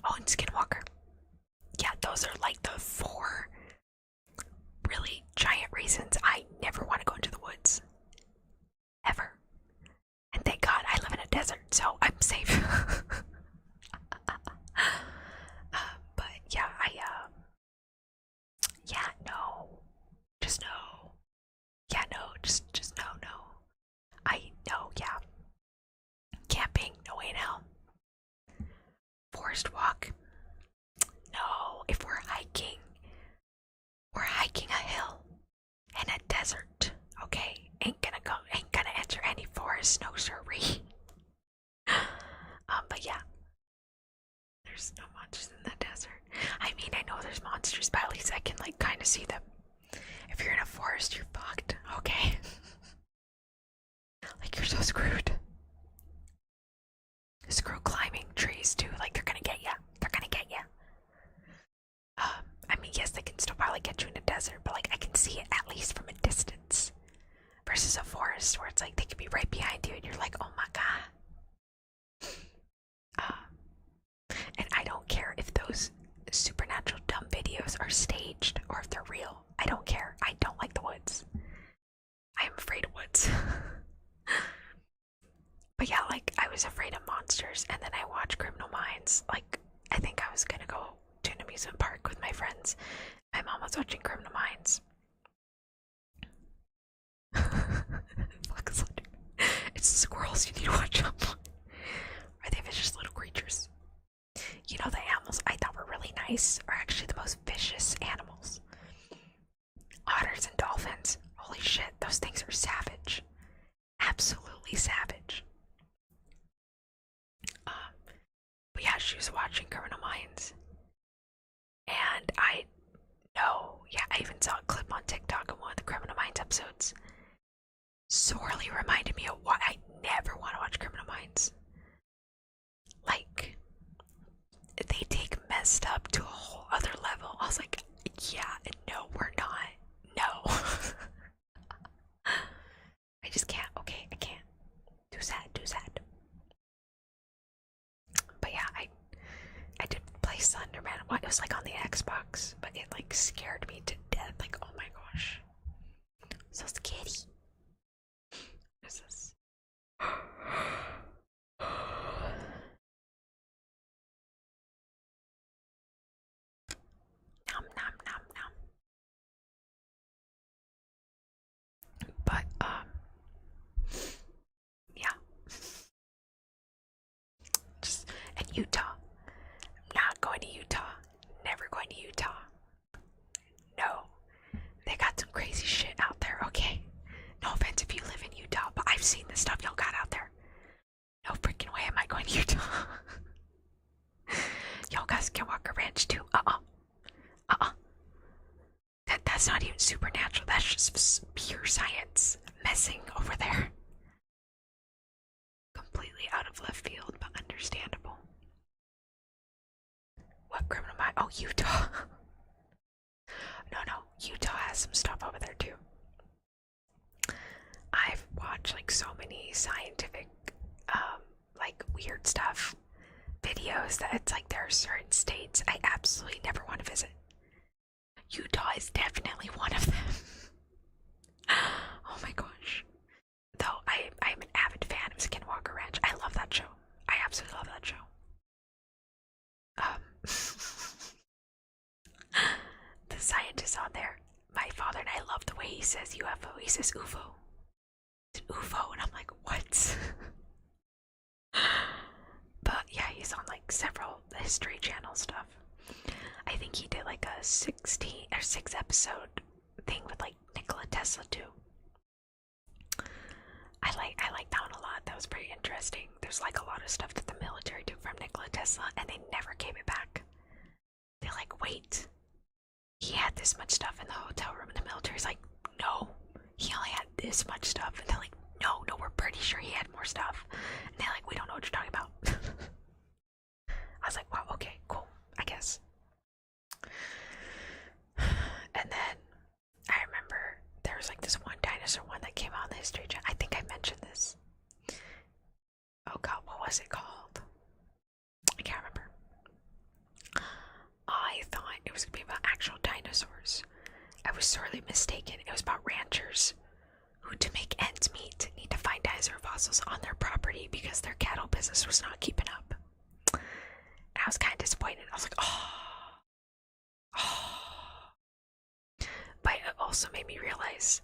Speaker 1: Oh, and Skinwalker. Yeah, those are like the 4 really giant reasons I never want to go into the woods. Ever. And thank God I live in a desert, so I'm safe. But yeah, know if we're hiking a hill in a desert, okay? Ain't gonna enter any forest, no siree. But yeah, there's no monsters in the desert. I mean, I know there's monsters, but at least I can like kind of see them. If you're in a forest, you're fucked, okay? Like you're so screwed. Screw climbing trees too. Like they're gonna get ya. They're gonna get ya. I mean, yes, they can still probably get you in the desert, but like I can see it at least from a distance. Versus a forest where it's like they could be right behind you and you're like, oh my god. And I don't care if those supernatural dumb videos are staged or if they're real. I don't care. I don't like the woods. I am afraid of woods. But yeah, like I was afraid of monsters and then I watched Criminal Minds. Like I think I was gonna go to an amusement park with my friends. My mom was watching Criminal Minds. It's squirrels, you need to watch them. Are they vicious little creatures? You know, the animals I thought were really nice are actually the most vicious animals. Otters and dolphins. Holy shit, those things are savage. Absolutely savage. But yeah, she was watching Criminal Minds. And I know, yeah, I even saw a clip on TikTok of one of the Criminal Minds episodes. Sorely reminded me of why I never want to watch Criminal Minds. Like, they take messed up to a whole other level. I was like, yeah, no, we're not. No. I just can't. Okay, I can't. Too sad, too sad. But yeah, I did play Slenderman. It was like on the Xbox, but it like scared me to death. Like, oh my gosh. So scary. What is this? Nom nom nom nom. But yeah. Just in Utah. I'm not going to Utah. Never going to Utah. No. They got some crazy shit out there, okay? No offense if you live in Utah, but I've seen the stuff y'all got out there. No freaking way am I going to Utah. Y'all guys can walk a ranch too. That's not even supernatural. That's just pure science messing over there. Completely out of left field, but understandable. What Criminal Mind? Oh, Utah. No, Utah has some stuff over there too. I've watched like so many scientific, like weird stuff videos that it's like there are certain states I absolutely never want to visit. Utah is definitely one of them. Oh my gosh. Though I'm an avid fan of Skinwalker Ranch. I love that show. I absolutely love that show. The scientist on there, my father and I love the way he says UFO. He says UFO. It's an UFO, and I'm like, what? But yeah, he's on like several History Channel stuff. I think he did like a 6 episode thing with like Nikola Tesla too. I like that one a lot. That was pretty interesting. There's like a lot of stuff that the military took from Nikola Tesla and they never gave it back. They're like, wait, he had this much stuff in the hotel room, and the military's like, no, he only had this much stuff. And they're like, no, we're pretty sure he had more stuff. And they're like, we don't know what you're talking about. I was like, wow, okay, cool, I guess. And then I remember there was like this one dinosaur one that came out in the History Channel. I think I mentioned this. Oh god, what was it called? I can't remember. I thought it was gonna be about actual dinosaurs. I was sorely mistaken. It was about ranchers who, to make ends meet, need to find dinosaur fossils on their property because their cattle business was not keeping up. And I was kind of disappointed. I was like, oh. But it also made me realize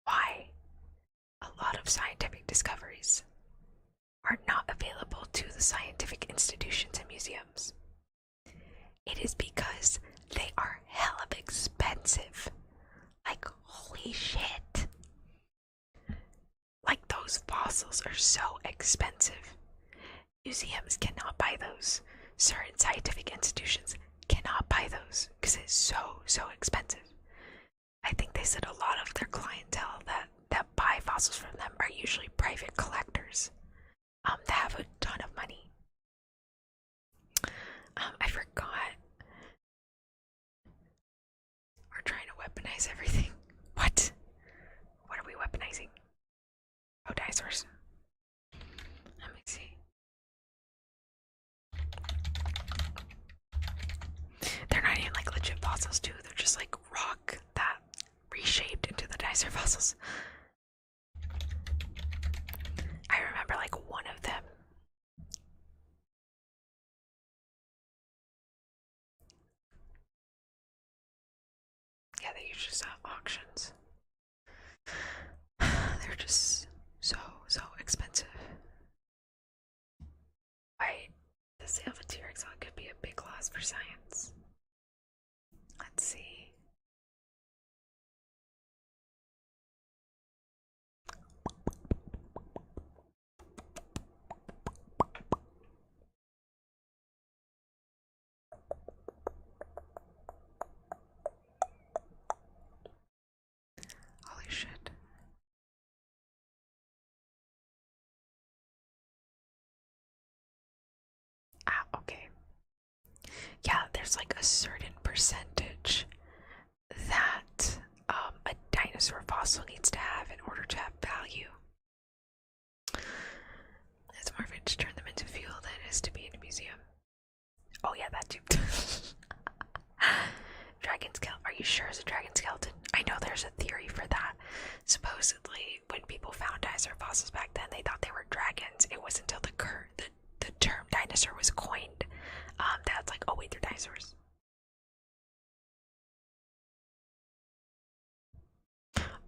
Speaker 1: why a lot of scientific discoveries are not available to the scientific institutions and museums. It is because they are hella expensive. Like, holy shit. Like, those fossils are so expensive. Museums cannot buy those. Certain scientific institutions cannot buy those because it's so expensive. I think they said a lot of their clientele that buy fossils from them are usually private collectors that have a ton of money. I forgot. We're trying to weaponize everything. What? What are we weaponizing? Oh, dinosaurs. Let me see. They're not even like legit fossils too. They're just like rock that reshaped into the dinosaur fossils. I remember like one of them. Yeah, they usually sell auctions. They're just so expensive. Right. The sale of a T-Rex could be a big loss for science. Let's see. Holy shit. Ah, okay. Yeah, there's like a certain percentage that a dinosaur fossil needs to have in order to have value. It's more fun to turn them into fuel than it is to be in a museum. Oh yeah, that too. Dragon skeleton. Are you sure it's a dragon skeleton? I know there's a theory for that. Supposedly, when people found dinosaur fossils back then, they thought they were dragons. It wasn't until the term dinosaur was coined that's like, oh wait, they're dinosaurs.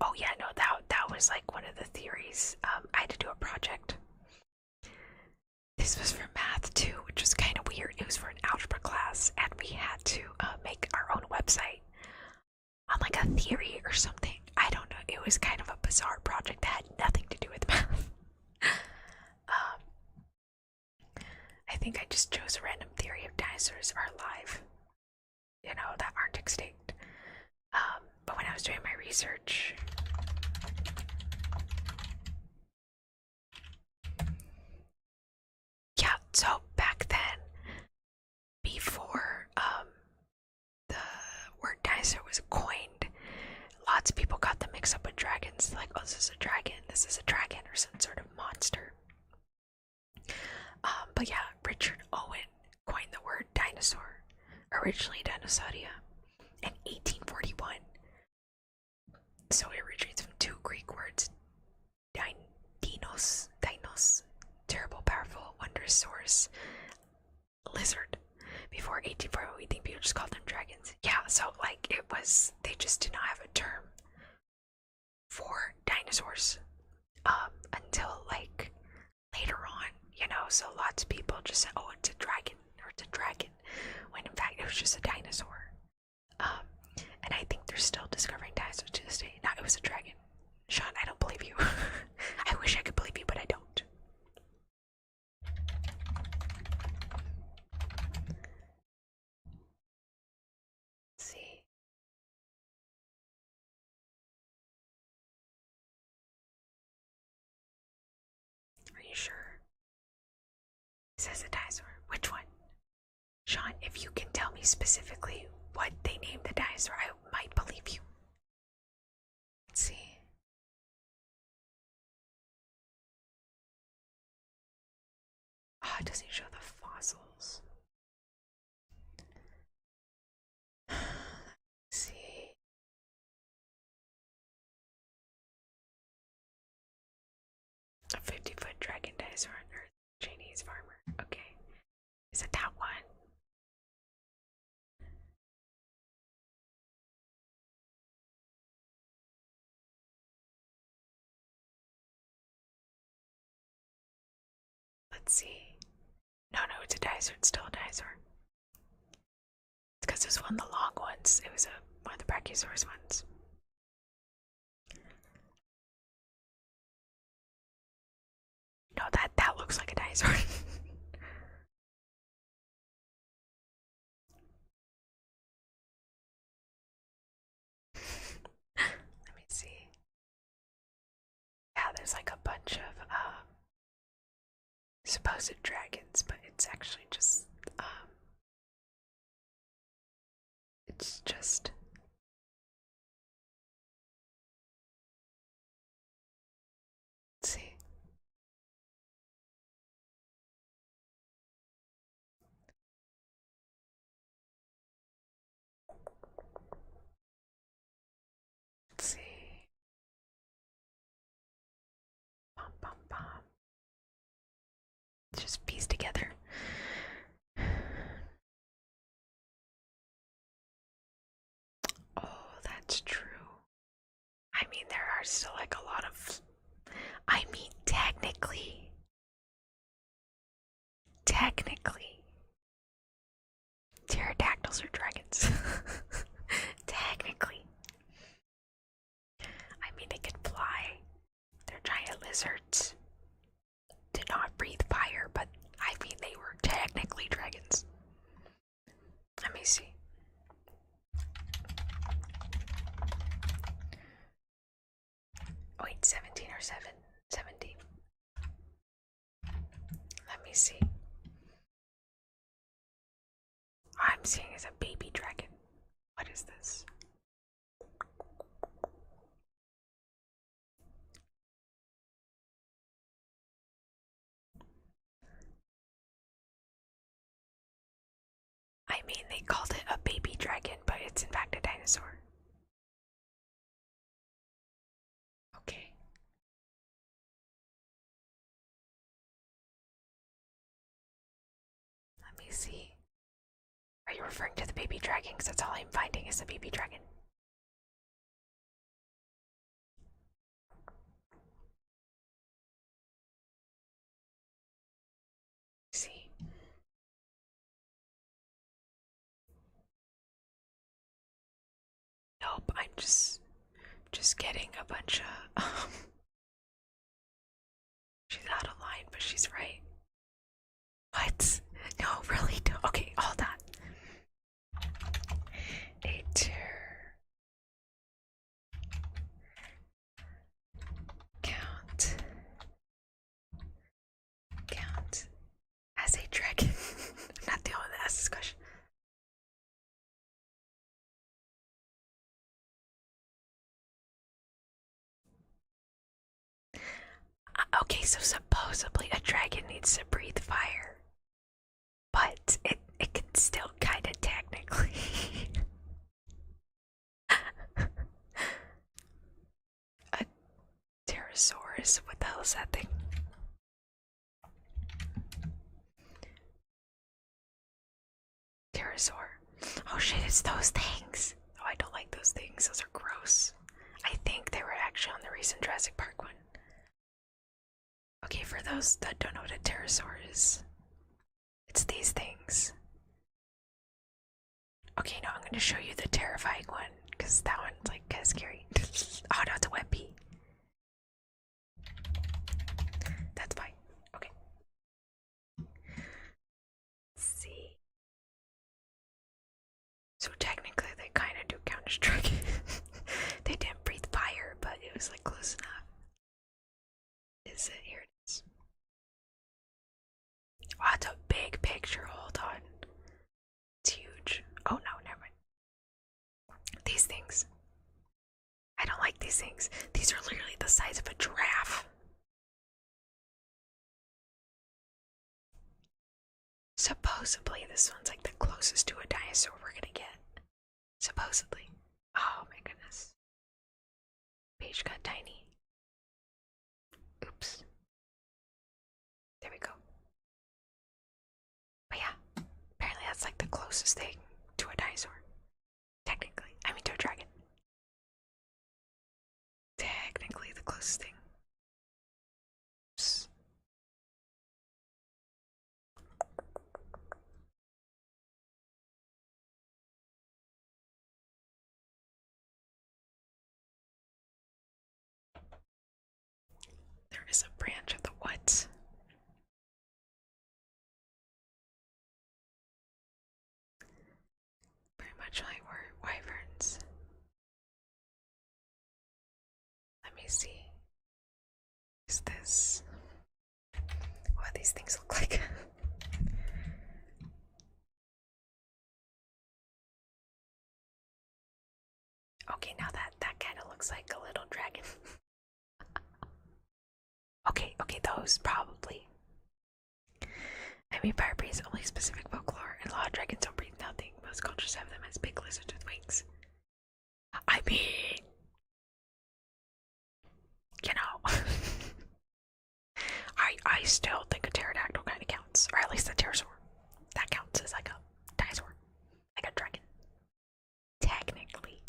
Speaker 1: Oh yeah, no, that was like one of the theories. I had to do a project. This was for math too, which was kind of weird. It was for an algebra class, and we had to make our own website on like a theory or something. I don't know. It was kind of a bizarre project that had nothing to do with math. I think I just chose a random theory of dinosaurs are alive, that aren't extinct. But when I was doing my research, yeah, so back then, before the word dinosaur was coined, lots of people got them mixed up with dragons. Like, oh, this is a dragon, or some sort of monster. But yeah, Richard Owen coined the word dinosaur, originally Dinosauria, in 1841. So it originates from two Greek words, dinos, terrible, powerful, wondrous source, lizard. Before 1841, we think people just called them dragons. Yeah, so like they just did not have a term for dinosaurs until like later on, so lots of people just said, oh, it's a dragon, when in fact it was just a dinosaur. And I think they're still discovering dinosaurs to this day. Now, it was a dragon. Sean, I don't believe you. I wish I could believe you, but I don't. Let's see. Are you sure? It says a dinosaur. Which one? Sean, if you can tell me specifically what they named the dinosaur, I might believe you. Let's see. Oh, it doesn't show the fossils. Let's see. A 50-foot dragon dinosaur on Earth. Chinese farmer. Okay. Is it that one? Let's see. No, it's a dinosaur. It's still a dinosaur. this one, the long ones. It was one of the Brachiosaurus ones. No, that looks like a dinosaur. Let me see. Yeah, there's like a bunch of supposed dragons, but it's actually just it's just let's see. Let's see. Bum, bum, bum. Just piece together. Oh, that's true. I mean, there are still like a lot of. I mean, technically, pterodactyls are dragons. Technically. I mean, they can fly. They're giant lizards. Did not breathe fire, but I mean, they were technically dragons. Let me see. Wait, 17 or 7? 17. Let me see. I'm seeing is a baby dragon. What is this? I mean, they called it a baby dragon, but it's in fact a dinosaur. Okay. Let me see. Are you referring to the baby dragon? Because that's all I'm finding is the baby dragon. See. Nope, I'm just getting a bunch of she's out of line, but she's right. What? No, really? No. Okay, hold on. A count as a dragon. I'm not the only one that asks this question. Okay, so supposedly a dragon needs to breathe fire, but it can still kind of technically. A pterosaurus? What the hell is that thing? Pterosaur. Oh shit, it's those things. Oh, I don't like those things. Those are gross. I think they were actually on the recent Jurassic Park one. Okay, for those that don't know what a pterosaur is, it's these things. Okay, now I'm gonna show you the terrifying one, because that one's like kinda scary. Oh no, it's a wet bee. That's fine. Okay. Let's see. So technically they kinda do Counter-Strike. They didn't breathe fire, but it was like close enough. Is it? Here it is. Wow, it's a big picture. Hold on. It's huge. Oh no, never mind. These things. I don't like these things. These are literally the size of a giraffe. Supposedly, this one's like the closest to a dinosaur we're gonna get. Supposedly. Oh my goodness. Page got tiny. Oops. There we go. But yeah, apparently that's like the closest thing to a dinosaur. Technically. I mean, to a dragon. Technically the closest thing. Oops. is a branch of the what? Very much like wyverns. Let me see. Is this what these things look like? Okay, now that kind of looks like a little dragon. Okay, those probably. I mean, fire breathes only specific folklore, and a lot of dragons don't breathe nothing. Most cultures have them as big lizards with wings. I mean, you know, I still think a pterodactyl kind of counts, or at least a pterosaur. That counts as like a dinosaur, like a dragon, technically.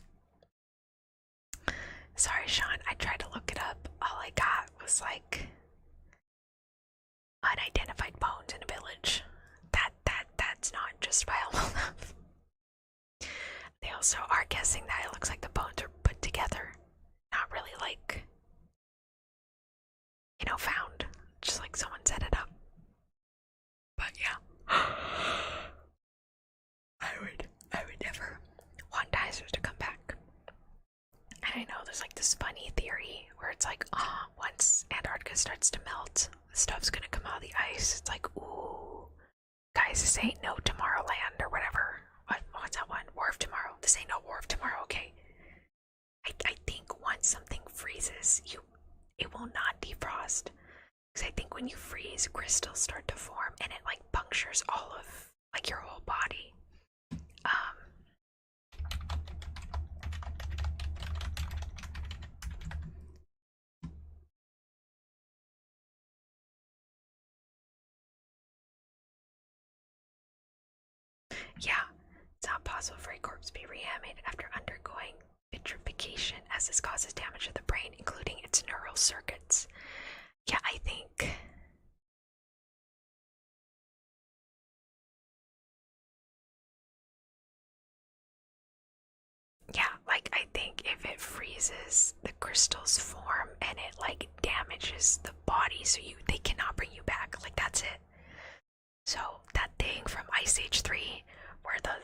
Speaker 1: Sorry, Sean. I tried to look it up. All I got was like unidentified bones in a village. That's not justifiable enough. They also are guessing that it looks like the bones are put together, not really like, you know, found. Just like someone set it up. But yeah, I would never want dinosaurs to come back. And I know there's like this funny theory where it's like, once Antarctica starts to melt, stuff's gonna come out of the ice. It's like, ooh, guys, this ain't no Tomorrowland or whatever. What's that one? War of Tomorrow. This ain't no War of Tomorrow, okay? I think once something freezes, it will not defrost. Because I think when you freeze, crystals start to form and it like punctures all of like your whole body. Yeah, it's not possible for a corpse to be reanimated after undergoing vitrification, as this causes damage to the brain, including its neural circuits. Yeah, I think. Yeah, like I think if it freezes, the crystals form and it like damages the body, so they cannot bring you back. Like that's it. So that thing from Ice Age 3, where the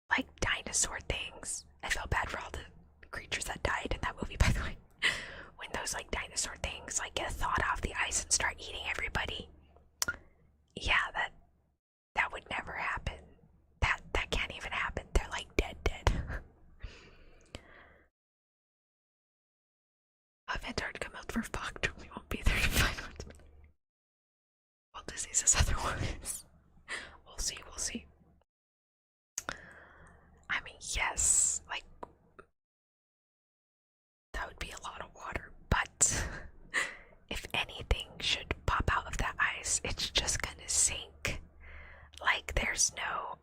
Speaker 1: like dinosaur things, I felt bad for all the creatures that died in that movie, by the way. When those like dinosaur things like get thawed off the ice and start eating everybody. Yeah, that would never happen. That can't even happen. They're like dead. If Antarctica melts for fucked, we won't be there to find what's. Well, diseases otherwise. We'll see. I mean, yes, like that would be a lot of water, but if anything should pop out of that ice, it's just gonna sink. Like there's no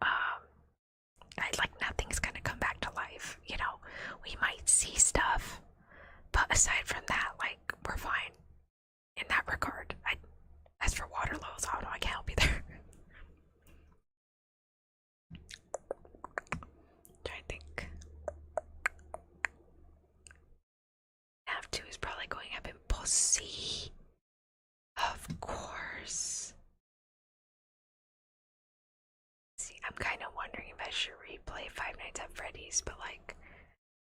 Speaker 1: like nothing's gonna come back to life, you know. We might see stuff, but aside from that, like we're fine in that regard. As for water levels, I don't know, I can't help you there. I think FNAF 2 is probably going up in Pussy. Of course. See, I'm kind of wondering if I should replay Five Nights at Freddy's, but like,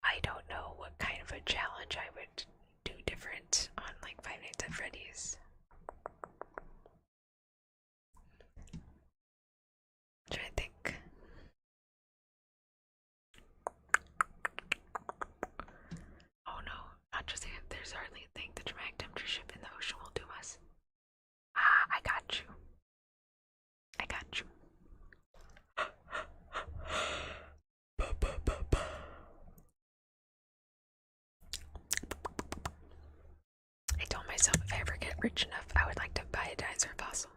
Speaker 1: I don't know what kind of a challenge I would do different on like Five Nights at Freddy's. I'm trying to think. Oh no, not just that. There's hardly a thing the dramatic temperature ship in the ocean will do us. I got you. I told myself if I ever get rich enough, I would like to buy a dinosaur fossil.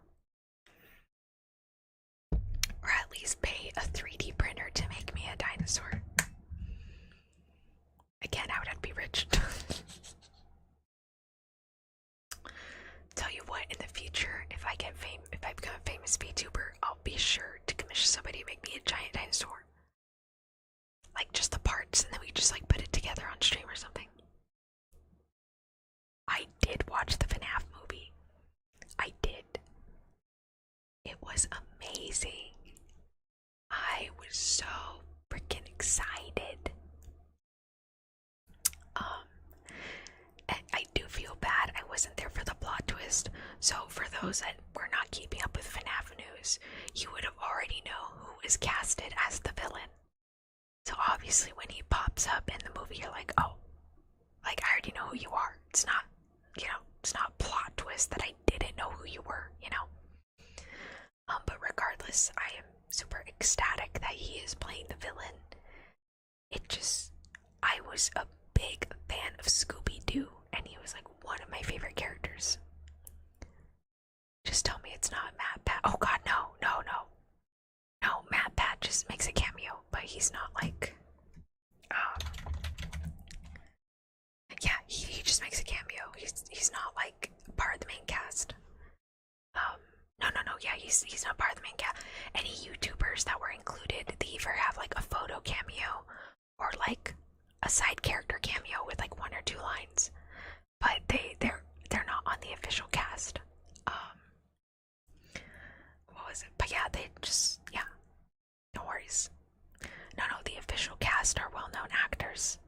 Speaker 1: Or at least pay a 3D printer to make me a dinosaur. Again, I would have to be rich. Tell you what, in the future, if I become a famous VTuber, I'll be sure to commission somebody to make me a giant dinosaur. Like just the parts, and then we just like put it together on stream or something. I did watch the FNAF was so freaking excited. I do feel bad I wasn't there for the plot twist. So for those that were not keeping up with FNAF news, you would have already know who is casted as the villain. So obviously when he pops up in the movie, you're like, oh, like I already know who you are. It's not, it's not a plot twist that I didn't know who you were, But regardless, I am super ecstatic that he is playing the villain. I was a big fan of Scooby-Doo, and he was like one of my favorite characters. Just tell me it's not Matt Pat. Oh god, no. No, Matt Pat just makes a cameo, but he's not like, yeah, he just makes a cameo. He's not like part of the main cast. No, yeah, he's not part of the main cast. Any YouTubers that were included, they either have like a photo cameo or like a side character cameo with like 1 or 2 lines, but they're not on the official cast. What was it? But yeah, no worries. No, the official cast are well-known actors.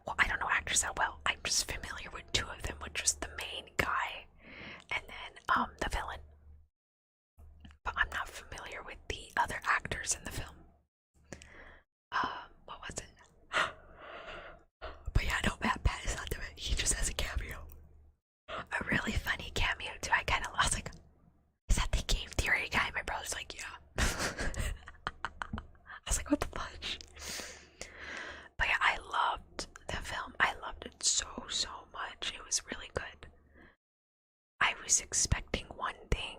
Speaker 1: Well, I don't know actors that well. I'm just familiar with 2 of them, which was the main guy and then the villain. But I'm not familiar with the other actors in the film. What was it? But yeah, no, Matt Pat is not the villain. He just has a cameo. A really funny cameo too. I was like, is that the game theory guy? My brother's like, yeah. I was like, what the fudge? But yeah, I loved the film. I loved it so much. It was really good. I was expecting one thing,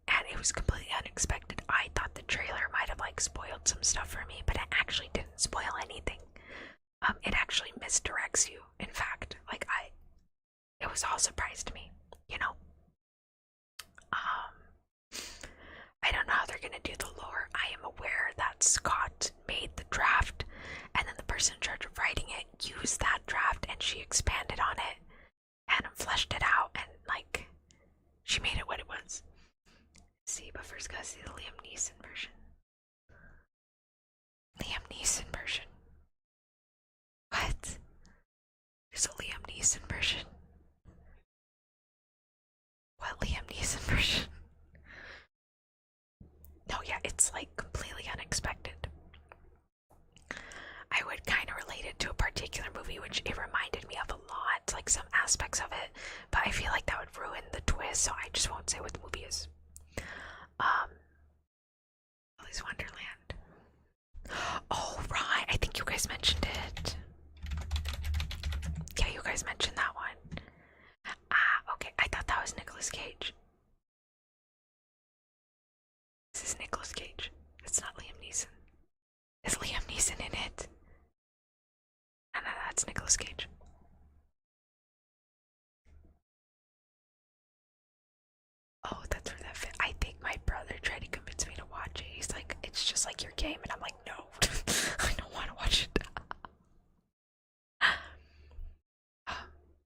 Speaker 1: and it was completely unexpected. I thought the trailer might have like spoiled some stuff for me, but it actually didn't spoil anything. It actually misdirects you. In fact, it was all surprise to me, I don't know how they're gonna do the lore. I am aware that Scott made the draft, and then the person in charge of writing it used that draft, and she expanded on it and fleshed it out, and she made it what it was. Let's see, but first gotta see the Liam Neeson version. What? There's a Liam Neeson version. What Liam Neeson version? No, yeah, it's like completely unexpected. I would kind of relate it to a particular movie, which it reminded me of a lot, like some aspects of it, but I feel like that would ruin the twist, so I just won't say what the movie is. Alice Wonderland. Oh, right, I think you guys mentioned it. Yeah, you guys mentioned that one. Okay, I thought that was Nicolas Cage. This is Nicolas Cage. It's not Liam Neeson. Is Liam Neeson in it? No, that's Nicolas Cage. Oh, that's where that fit. I think my brother tried to convince me to watch it. He's like, it's just like your game, and I'm like, no, I don't want to watch it.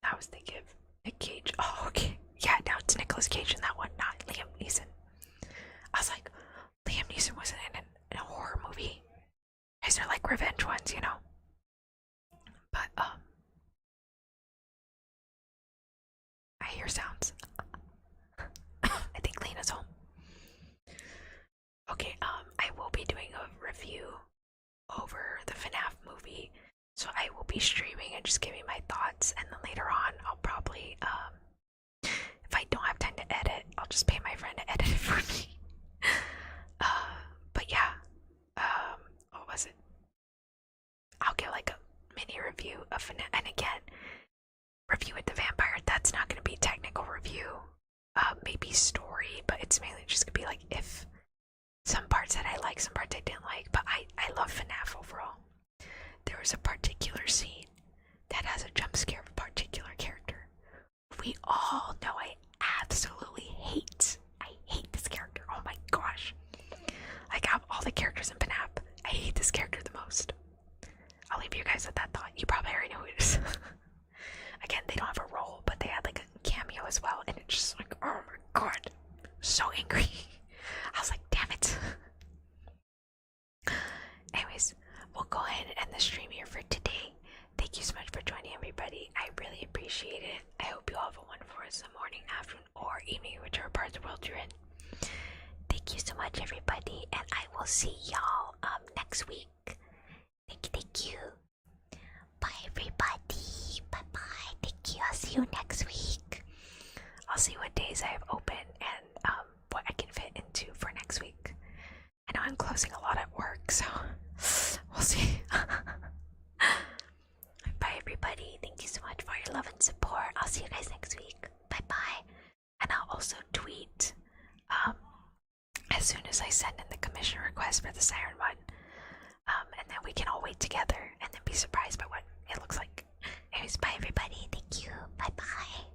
Speaker 1: I was thinking of Nick Cage. Oh, okay. Yeah, now it's Nicolas Cage in that one, not Liam Neeson. I was like, Liam Neeson wasn't in a horror movie. These are like revenge ones, But, I hear sounds. I think Lena's home. Okay, I will be doing a review over the FNAF movie, so I will be streaming and just giving my thoughts, and then later on, I'll probably, if I don't have time to edit, I'll just pay my friend to edit it for me. But yeah, what was it? I'll get like a mini review of FNAF, and again, review with the vampire, that's not gonna be technical review, maybe story, but it's mainly just gonna be like if some parts that I like, some parts I didn't like, but I love FNAF overall. There was a particular scene that has a jump scare of a particular character. We all know I absolutely hate. I hate this character. Oh my gosh. Like, out of all the characters in FNAF, I hate this character the most. I'll leave you guys with that thought. You probably already know who it is. Again, they don't have a role, but they had like a cameo as well, and it's just like, oh my god, so angry. I was like, damn it. we'll go ahead and end the stream here for today. Thank you so much for joining, everybody. I really appreciate it. I hope you all have a wonderful rest of the morning, afternoon, or evening, whichever part of the world you're in. Thank you so much, everybody, and I will see y'all next week. Thank you. Bye, everybody. Bye-bye. Thank you. I'll see you next week. I'll see what days I have open and what I can fit into for next week. I know I'm closing a lot at work, so we'll see. Bye, everybody. Thank you so much for your love and support. I'll see you guys next week. Bye-bye. And I'll also tweet as soon as I send in the commission request for the Siren one. And then we can all wait together and then be surprised by what it looks like. Anyways, bye, everybody. Thank you. Bye-bye.